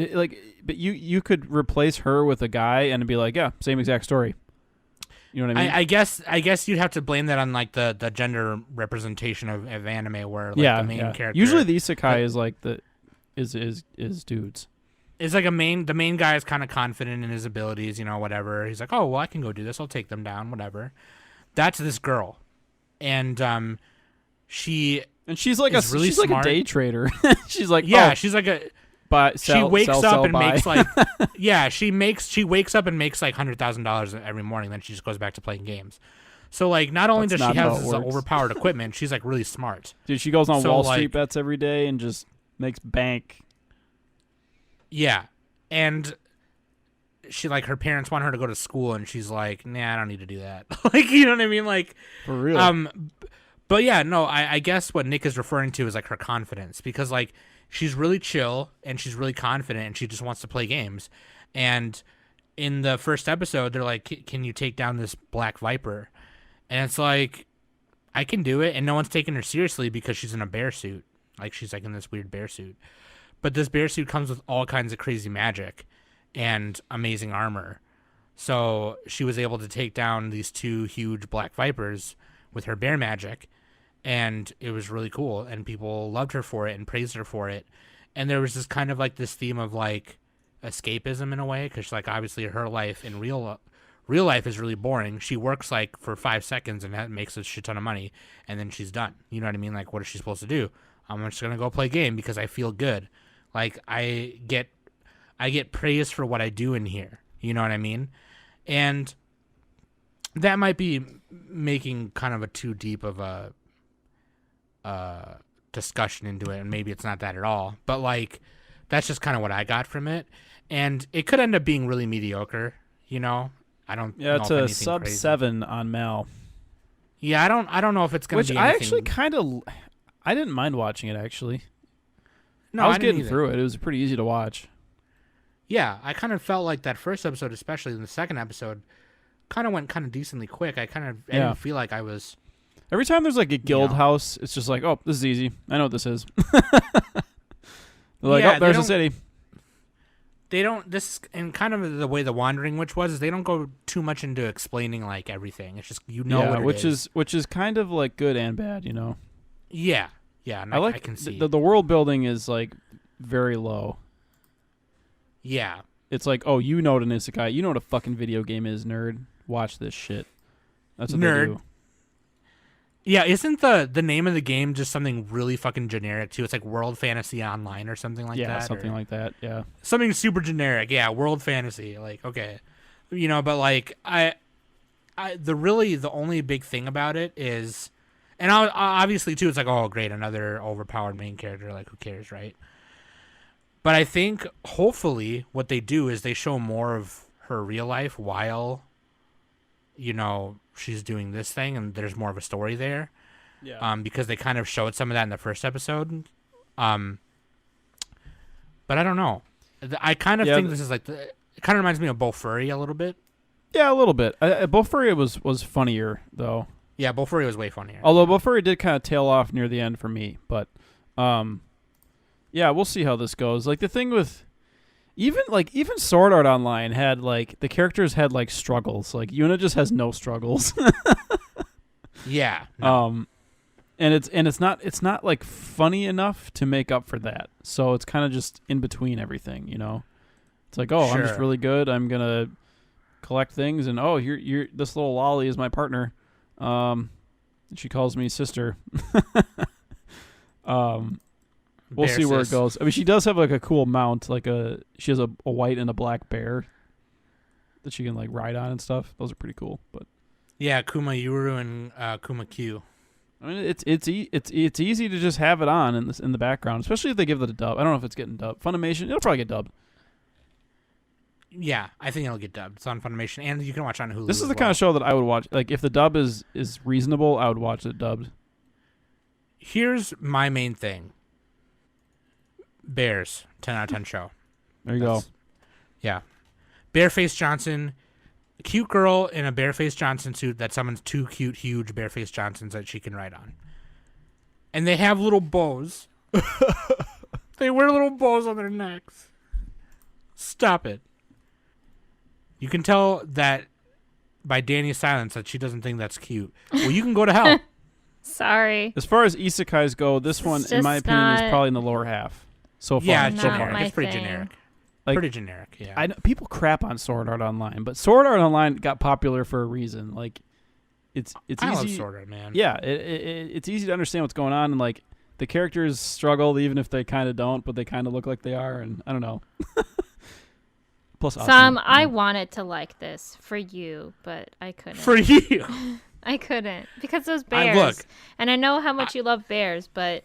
But you could replace her with a guy and be like, yeah, same exact story. You know what I mean? I guess you'd have to blame that on like the gender representation of anime, where like the main character. Usually the isekai is like is dudes. It's like the main guy is kind of confident in his abilities, whatever. He's like, oh well, I can go do this. I'll take them down, whatever. That's this girl, and she's like really she's smart. like a day trader. She's like, she's like a. She wakes up and buy. makes like she wakes up and makes like $100,000 every morning. Then she just goes back to playing games. So like, not only That's does she not how have it this works. overpowered equipment, she's like really smart. Dude, she goes on So, Wall like- Street bets every day and just makes bank. Yeah, and she like her parents want her to go to school, and she's like, nah, I don't need to do that. Like, you know what I mean? Like, For real. But yeah, no, I guess what Nick is referring to is like her confidence, because like she's really chill and she's really confident and she just wants to play games. And in the first episode, they're like, can you take down this black viper? And it's like, I can do it. And no one's taking her seriously because she's in a bear suit. Like, she's like in this weird bear suit. But this bear suit comes with all kinds of crazy magic and amazing armor. So she was able to take down these two huge black vipers with her bear magic. And it was really cool, and people loved her for it and praised her for it. And there was this kind of like this theme of like escapism in a way, because like obviously her life in real life is really boring. She works like for 5 seconds and that makes a shit ton of money, and then she's done. You know what I mean? Like, what is she supposed to do? I'm just gonna go play a game because I feel good. Like I get praised for what I do in here. You know what I mean? And that might be making kind of a too deep of a discussion into it, and maybe it's not that at all, but like that's just kind of what I got from it, and it could end up being really mediocre. I don't. Yeah, know it's if a anything sub crazy. 7 on Mal. Yeah, I don't know if it's gonna Which be. I anything... actually I didn't mind watching it actually. No, I was didn't getting either. through it. It was pretty easy to watch. Yeah, I kind of felt like that first episode, especially in the second episode, kind of went kind of decently quick. I didn't feel like I was. Every time there's like a guild know. house, it's just like, oh, this is easy. I know what this is. They're like, Yeah, oh, there's a city. They don't. This and kind of the way the Wandering Witch was is they don't go too much into explaining like everything. It's just what it which is kind of like good and bad, you know. Yeah, and I like I can see the world building is like very low. Yeah, it's like, oh, you know what an isekai, you know what a fucking video game is, nerd. Watch this shit. That's what they do. Yeah, isn't the name of the game just something really fucking generic too? It's like World Fantasy Online or something like that. Yeah, something like that. Yeah, something super generic. Yeah, World Fantasy. Like, okay, but like the only big thing about it is, and obviously too, it's like, oh great, another overpowered main character. Like, who cares, right? But I think hopefully what they do is they show more of her real life while, she's doing this thing, and there's more of a story there. Yeah. Because they kind of showed some of that in the first episode. But I don't know. I kind of think this is like it kind of reminds me of Bofuri a little bit. Yeah, a little bit. Bofuri was funnier though. Yeah, Bofuri was way funnier. Although Bofuri did kind of tail off near the end for me, but yeah, we'll see how this goes. Like the thing with even Sword Art Online had like the characters had like struggles. Like Yuna just has no struggles. Yeah. No. And it's not like funny enough to make up for that. So it's kind of just in between everything, It's like, oh, I'm just really good. I'm gonna collect things, and oh, you're this little lolly is my partner. She calls me sister. We'll see where it goes. I mean, she does have like a cool mount. Like she has a white and a black bear that she can like ride on and stuff. Those are pretty cool. But yeah, Kuma Yuru and Kuma Q. I mean, it's easy to just have it on in the background, especially if they give it a dub. I don't know if it's getting dubbed. Funimation, it'll probably get dubbed. Yeah, I think it'll get dubbed. It's on Funimation, and you can watch on Hulu. This is the kind of show that I would watch. Like, if the dub is reasonable, I would watch it dubbed. Here's my main thing. Bears, 10 out of 10 show. There you go. Yeah. Bareface Johnson, cute girl in a Bareface Johnson suit that summons two cute, huge Bareface Johnsons that she can ride on. And they have little bows. They wear little bows on their necks. Stop it. You can tell that by Danny's silence that she doesn't think that's cute. Well, you can go to hell. Sorry. As far as isekais go, this one, in my opinion, is probably in the lower half. So far. Yeah, it's generic. It's pretty generic. Like, pretty generic, yeah. I know people crap on Sword Art Online, but Sword Art Online got popular for a reason. Like, it's easy. I love Sword Art, man. Yeah, it's easy to understand what's going on, and like the characters struggle even if they kind of don't, but they kind of look like they are, and I don't know. Plus, I wanted to like this for you, but I couldn't. For you, I couldn't because those bears. And I know how much you love bears, but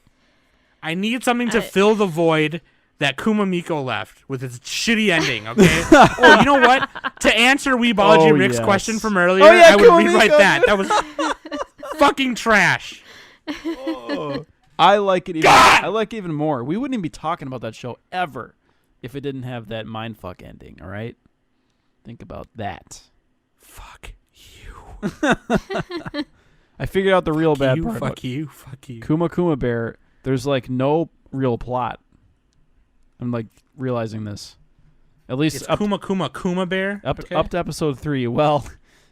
I need something to fill the void that Kuma Miko left with its shitty ending, okay? Oh, you know what? To answer Weebology Rick's question from earlier, I would rewrite that. That was fucking trash. Oh, I like it even. I like it even more. We wouldn't even be talking about that show ever if it didn't have that mindfuck ending, all right? Think about that. Fuck you. I figured out the real bad part. Fuck you. Kuma Kuma Bear, there's like no real plot. I'm like realizing this. At least it's Kuma Kuma Kuma Bear. Up to episode 3. Well,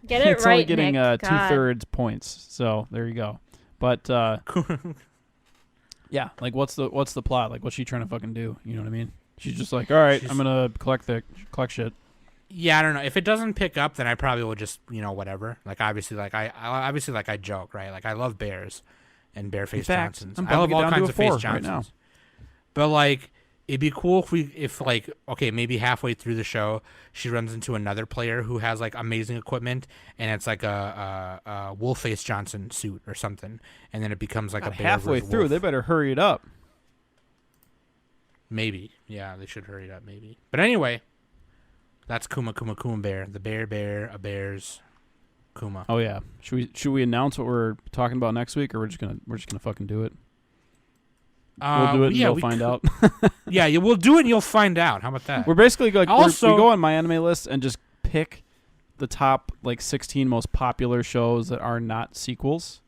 get it it's right, only getting Nick. 2/3 points. So there you go. But yeah, like what's the plot? Like what's she trying to fucking do? You know what I mean? She's just like, all right, I'm gonna collect shit. Yeah, I don't know. If it doesn't pick up, then I probably will just whatever. Like obviously, like I joke, right? Like I love bears and Bareface Johnsons. I love all kinds of face Johnsons right now. But like, it'd be cool if like, okay, maybe halfway through the show, she runs into another player who has like amazing equipment, and it's like a Wolf-Face Johnson suit or something, and then it becomes like a bear halfway through. Wolf. They better hurry it up. Maybe, yeah, they should hurry it up. Maybe, but anyway, that's Kuma Kuma Kuma Bear, the bear, a bear's Kuma. Oh yeah, should we announce what we're talking about next week, or we're just gonna fucking do it? We'll do it and you'll find out. Yeah, we'll do it and you'll find out. How about that? We're basically like also, we go on My Anime List and just pick the top like 16 most popular shows that are not sequels.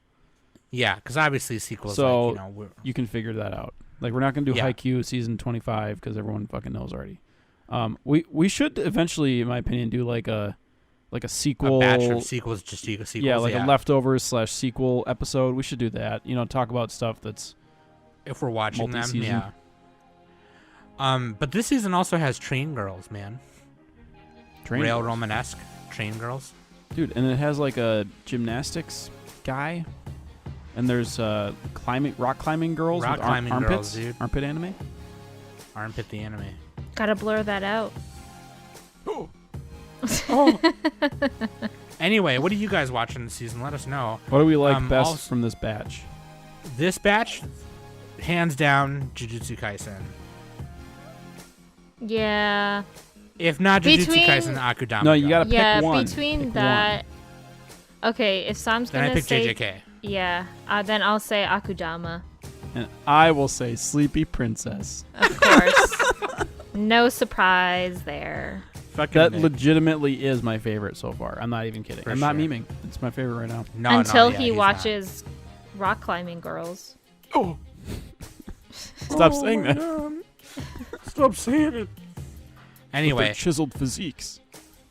Yeah, because obviously sequels. So like, you can figure that out. Like we're not gonna do Yeah. Haikyuu season 25 because everyone fucking knows already. We should eventually, in my opinion, do like a sequel. a batch of sequels, just sequels. Yeah, like a leftovers / sequel episode. We should do that. Talk about stuff that's if we're watching them. multi-season. Yeah. But this season also has train girls, man. Rail girls. Romanesque train girls. Dude, and it has like a gymnastics guy, and there's rock climbing girls Rock with climbing armpits. girls, dude. Armpit anime. Armpit the anime. Gotta blur that out. Anyway, what are you guys watching this season? Let us know. What do we like best also- from this batch? This batch, hands down, Jujutsu Kaisen. Yeah. If not Jujutsu Between- Kaisen, Akudama. No, you Drive. gotta Yeah, pick one. between Pick that. Okay, if Sam's Then I gonna pick say JJK. yeah, then I'll say Akudama. And I will say Sleepy Princess. Of course. No surprise there. Fucking That Nick. legitimately is my favorite so far. I'm not even kidding. For I'm not sure. memeing. It's my favorite right now. No, Until yeah, he he's not. watches rock climbing girls. Oh. Stop saying that. Stop saying it. Anyway, Their chiseled physiques.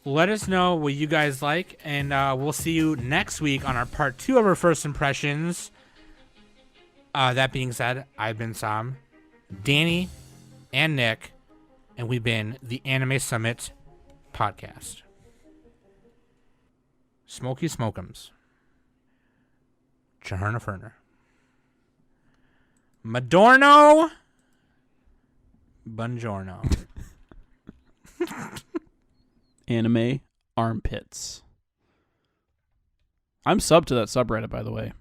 let us know what you guys like, and we'll see you next week on our part 2 of our first impressions. That being said, I've been Sam, Danny, and Nick, and we've been the Anime Summit podcast. Smoky Smokums. Chaherna Ferner. Madorno. Buongiorno. Anime armpits. I'm subbed to that subreddit, by the way.